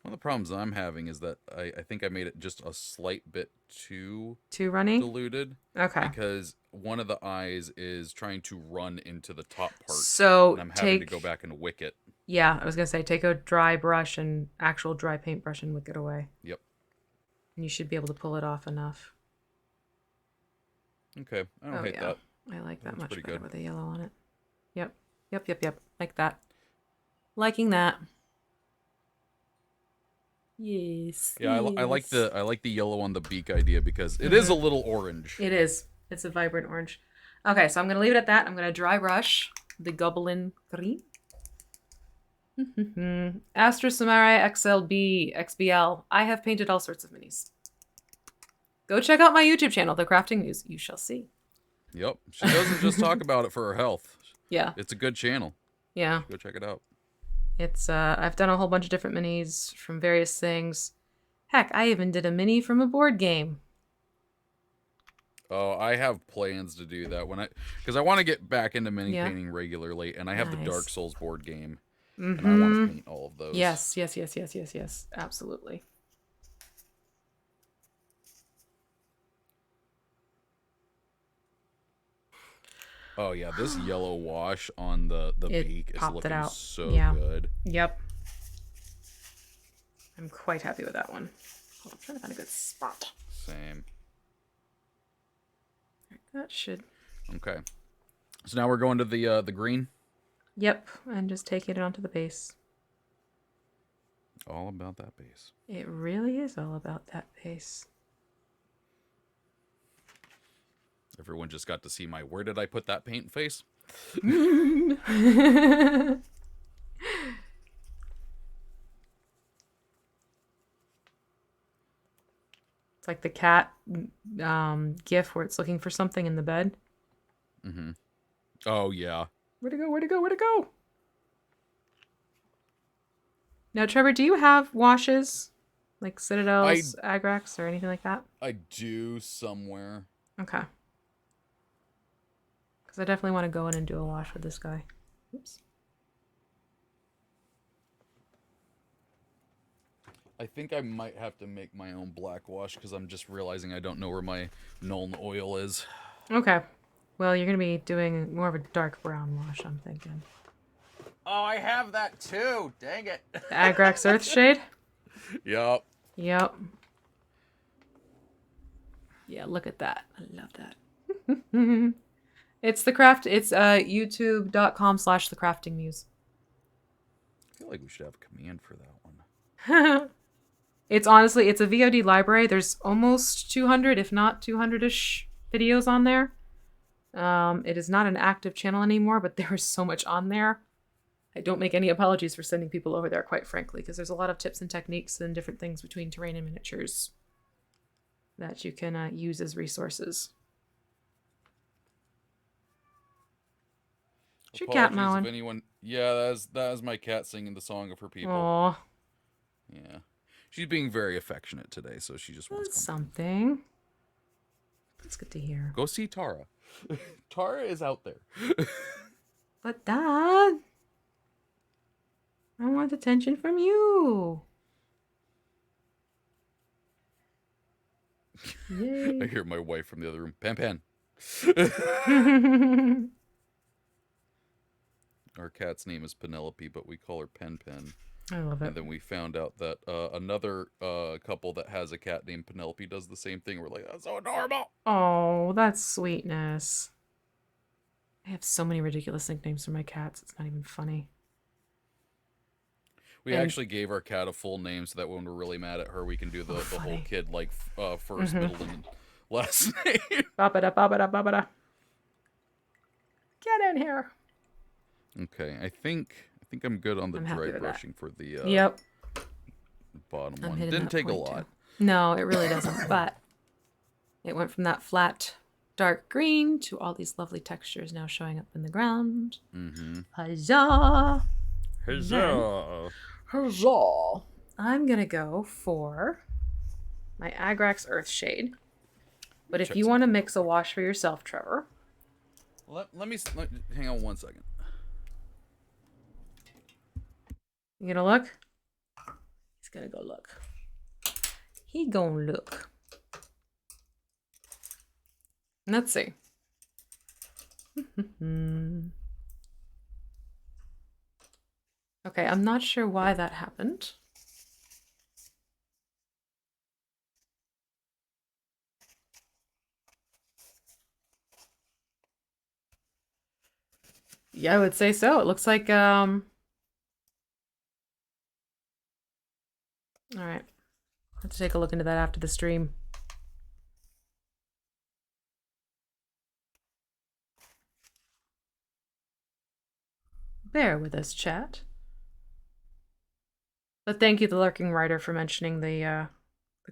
One of the problems I'm having is that I think I made it just a slight bit too Too runny? diluted. Okay. Because one of the eyes is trying to run into the top part. So and I'm having to go back and wick it. Yeah, I was gonna say take a dry brush and actual dry paintbrush and wick it away. Yep. And you should be able to pull it off enough. Okay, I don't hate that. I like that That's much pretty better good. with the yellow on it. Yep. Yep. Like that. Liking that. Yes. Yeah, I like the yellow on the beak idea because it is a little orange. It is. It's a vibrant orange. Okay, so I'm gonna leave it at that. I'm gonna dry brush the goblin green. Astro Samurai XLB, XBL. I have painted all sorts of minis. Go check out my YouTube channel, The Crafting News. You shall see. Yep. She doesn't just talk about it for her health. Yeah. It's a good channel. Yeah. Go check it out. It's I've done a whole bunch of different minis from various things. Heck, I even did a mini from a board game. Oh, I have plans to do that because I want to get back into mini Yeah. painting regularly, and I have the Nice. Dark Souls board game, Mm-hmm. and I want to paint all of those. Yes. Absolutely. Oh yeah, this yellow wash on the beak is looking out. so Yeah. good. Yep. I'm quite happy with that one. Hold on, I'm trying to find a good spot. Same. That should. Okay. So now we're going to the green. Yep, and just taking it onto the base. All about that base. It really is all about that base. Everyone just got to see my where did I put that paint face? It's like the cat gif where it's looking for something in the bed. Mm-hmm. Oh yeah. Where'd it go? Where'd it go? Where'd it go? Now, Trevor, do you have washes? Like Citadels, Agrax, or anything like that? I do somewhere. Okay. Because I definitely want to go in and do a wash with this guy. Oops. I think I might have to make my own black wash because I'm just realizing I don't know where my Nuln oil is. Okay. Well, you're going to be doing more of a dark brown wash, I'm thinking. Oh, I have that too. Dang it. The Agrax Earthshade? Yup. Yep. Yeah, look at that. I love that. It's youtube.com/thecraftingmuse. I feel like we should have a command for that one. It's honestly, it's a VOD library. There's almost 200, if not 200-ish videos on there. It is not an active channel anymore, but there is so much on there. I don't make any apologies for sending people over there, quite frankly, because there's a lot of tips and techniques and different things between terrain and miniatures that you can use as resources. It's your cat Apologies mowing. if anyone... Yeah, that is my cat singing the song of her people. Aw, Yeah. She's being very affectionate today, so she just wants that's company. something. That's good to hear. Go see Tara. Tara is out there. But Dad, I want attention from you. Yay. I hear my wife from the other room. Pan. Our cat's name is Penelope, but we call her Pen. I love it. And then we found out that another couple that has a cat named Penelope does the same thing. We're like, that's so adorable. Oh, that's sweetness. I have so many ridiculous nicknames for my cats. It's not even funny. We actually gave our cat a full name so that when we're really mad at her, we can do the whole kid like first, middle, and last name. Ba-ba-da, ba-ba-da, ba-ba-da. Get in here. Okay, I think I'm good on the I'm happy dry with brushing for the Yep. bottom I'm one. hitting Didn't that take a point, lot. too. No, it really doesn't. But it went from that flat, dark green to all these lovely textures now showing up in the ground. Mm-hmm. Huzzah! Huzzah! Huzzah! I'm gonna go for my Agrax Earthshade. But if Check you some- want to mix a wash for yourself, Trevor. Let me hang on 1 second. You gonna look? He's gonna go look. He gonna look. Let's see. Okay, I'm not sure why that happened. Yeah, I would say so. It looks like all right. I'll have to take a look into that after the stream. Bear with us, chat. But thank you, the Lurking Writer, for mentioning the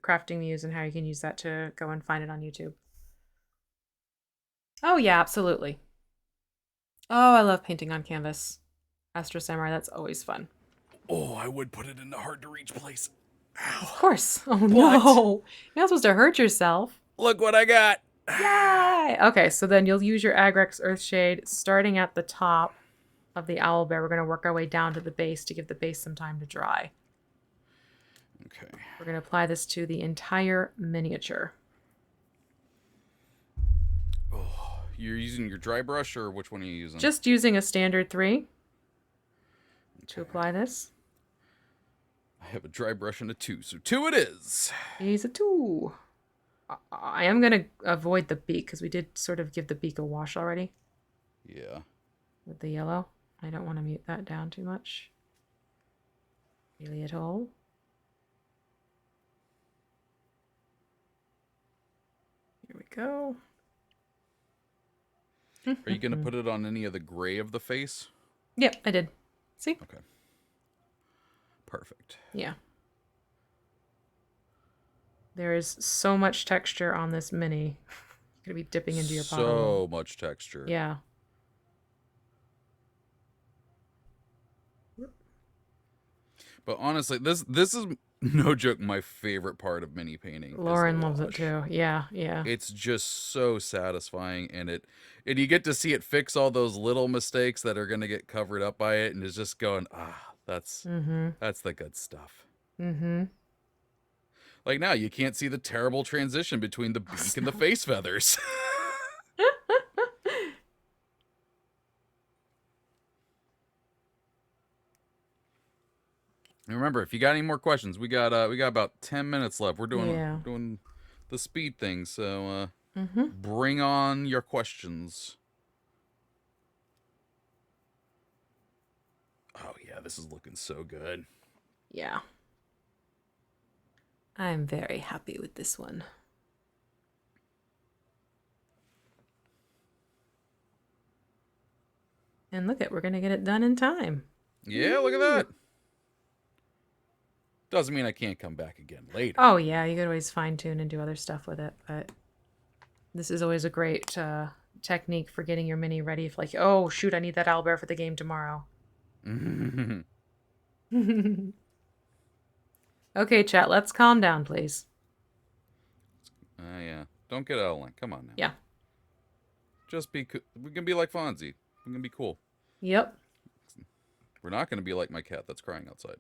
crafting muse and how you can use that to go and find it on YouTube. Oh yeah, absolutely. Oh, I love painting on canvas. Astro Samurai, that's always fun. Oh, I would put it in a hard to reach place. Ow. Of course. Oh no. You're not supposed to hurt yourself. Look what I got. Yay! Okay, so then you'll use your Agrex Earthshade starting at the top of the Owlbear. We're going to work our way down to the base to give the base some time to dry. Okay. We're going to apply this to the entire miniature. Oh, you're using your dry brush, or which one are you using? Just using a standard 3 to apply this. I have a dry brush and a 2, so 2 it is. Use a 2. I am going to avoid the beak because we did sort of give the beak a wash already. Yeah. With the yellow. I don't want to mute that down too much. Really at all. Here we go. Are you going to put it on any of the gray of the face? Yep, I did. See? Okay. Perfect. Yeah. There is so much texture on this mini. You're going to be dipping into your pot. So much texture. Yeah. But honestly, this is no joke my favorite part of mini painting. Lauren loves it too. Yeah, yeah. It's just so satisfying, and you get to see it fix all those little mistakes that are going to get covered up by it, and it's just going, that's the good stuff. Like now, you can't see the terrible transition between the beak and the face feathers. And remember, if you got any more questions, we got about 10 minutes left. We're doing the speed thing, so bring on your questions. Oh yeah, this is looking so good. Yeah. I'm very happy with this one. And look we're gonna get it done in time. Yeah, look at that. Doesn't mean I can't come back again later. Oh yeah, you could always fine tune and do other stuff with it, but this is always a great technique for getting your mini ready. If like, oh shoot, I need that owlbear for the game tomorrow. Okay, chat, let's calm down, please. Yeah, don't get out of line. Come on now. Yeah. Just we can be like Fonzie. We can be cool. Yep. We're not going to be like my cat that's crying outside.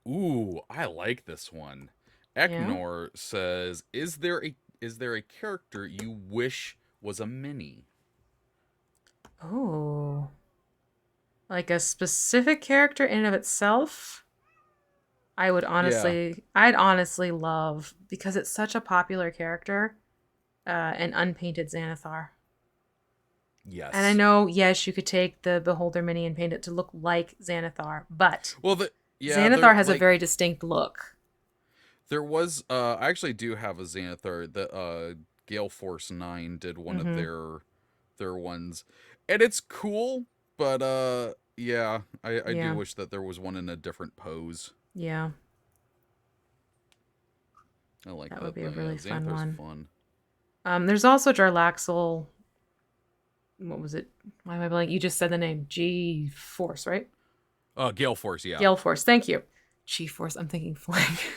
Ooh, I like this one. Eknor says, "Is there a character you wish was a mini?" Oh. Like a specific character in and of itself? I'd honestly love, because it's such a popular character, an unpainted Xanathar. Yes. And I know, yes, you could take the Beholder mini and paint it to look like Xanathar, but Xanathar has a very distinct look. There was, I actually do have a Xanathar that Gale Force 9 did one of their ones. And it's cool, but yeah, I do wish that there was one in a different pose. Yeah. I like that. That would be a really fun one. Fun. There's also Jarlaxle. What was it? Why am I blanking? You just said the name. G-Force, right? Gale Force, yeah. Gale Force, thank you. G-Force, I'm thinking flank.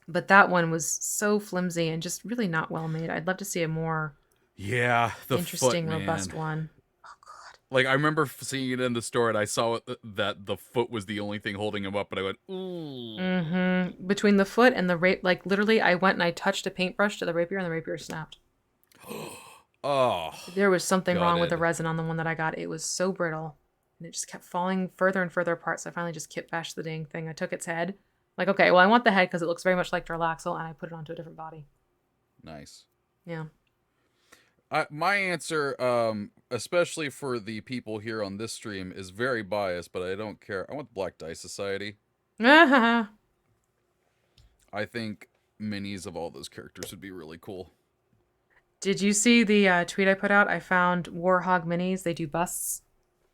But that one was so flimsy and just really not well made. I'd love to see a more interesting, robust one. Oh god! Like I remember seeing it in the store, and I saw that the foot was the only thing holding him up, and I went, "Ooh." Between the foot and the rape, like literally, I went and I touched a paintbrush to the rapier, and the rapier snapped. Oh, there was something wrong with the resin on the one that I got. It was so brittle, and it just kept falling further and further apart. So I finally just kit bashed the dang thing. I took its head. Like, okay, well, I want the head because it looks very much like Jarlaxle, and I put it onto a different body. Nice. Yeah. My answer, especially for the people here on this stream, is very biased, but I don't care. I want the Black Dice Society. I think minis of all those characters would be really cool. Did you see the tweet I put out? I found Warhog minis. They do busts,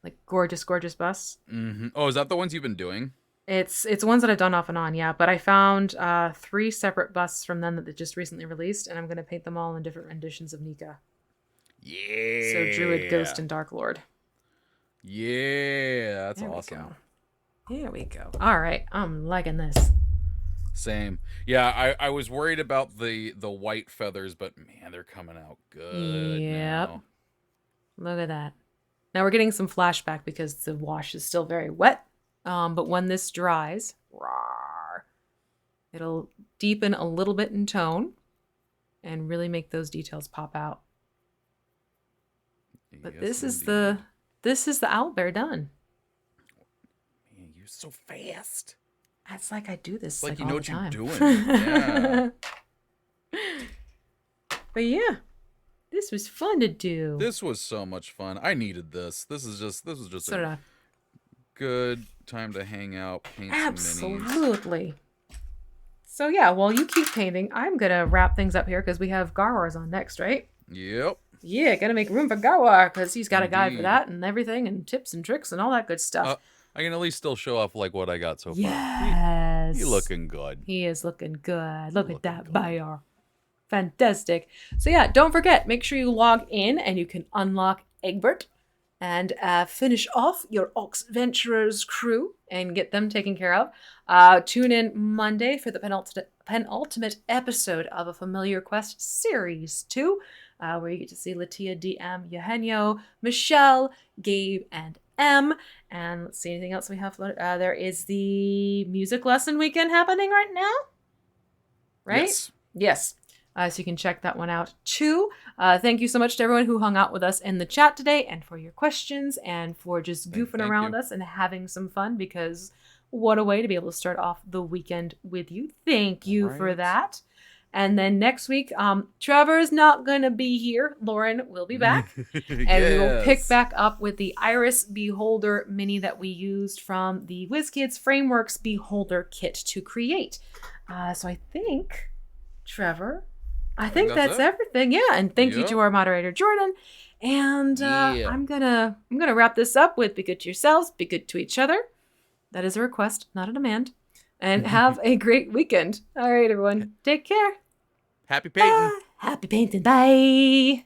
like gorgeous, gorgeous busts. Mm-hmm. Oh, is that the ones you've been doing? It's ones that I've done off and on, yeah. But I found 3 separate busts from them that they just recently released, and I'm gonna paint them all in different renditions of Nika. Yeah. So Druid, Ghost, and Dark Lord. Yeah, that's awesome. Here we go. All right, I'm liking this. Same. Yeah, I was worried about the white feathers, but man, they're coming out good now. Look at that. Now we're getting some flashback because the wash is still very wet. But when this dries, it'll deepen a little bit in tone and really make those details pop out. But Yes, this indeed. is the owlbear done. Man, you're so fast. It's like I do this It's like you all know the what you're time. doing. Yeah. But yeah, this was fun to do. This was so much fun. I needed this. This was just sort a of good time to hang out, paint some minis. absolutely. So yeah, while you keep painting, I'm gonna wrap things up here because we have Garwar's on next, right? Yep. Yeah, gotta make room for Garwar because he's got a guide for Indeed. that and everything and tips and tricks and all that good stuff. I can at least still show off like what I got so far. Yes. He looking good. He is looking good. Look at that good. bear. Fantastic. So yeah, don't forget, make sure you log in and you can unlock Egbert and finish off your Ox Venturers crew and get them taken care of. Tune in Monday for the penultimate episode of A Familiar Quest Series 2, where you get to see Latia, DM, Eugenio, Michelle, Gabe, and M. And let's see, anything else we have? There is the music lesson weekend happening right now. Right? Yes. So you can check that one out too. Thank you so much to everyone who hung out with us in the chat today and for your questions and for just goofing Thank around you. with us and having some fun, because what a way to be able to start off the weekend with you. Thank you for Right. that. And then next week, Trevor is not going to be here. Lauren will be back. And we will pick back up with the Iris Beholder mini that we used from the WizKids Frameworks Beholder kit to create. So I think, Trevor, I think that's everything. Yeah, and thank you Yep. to our moderator Jordan. And Yeah. I'm gonna wrap this up with be good to yourselves, be good to each other. That is a request, not a demand. And have a great weekend. All right, everyone, take care. Happy painting. Happy painting. Bye.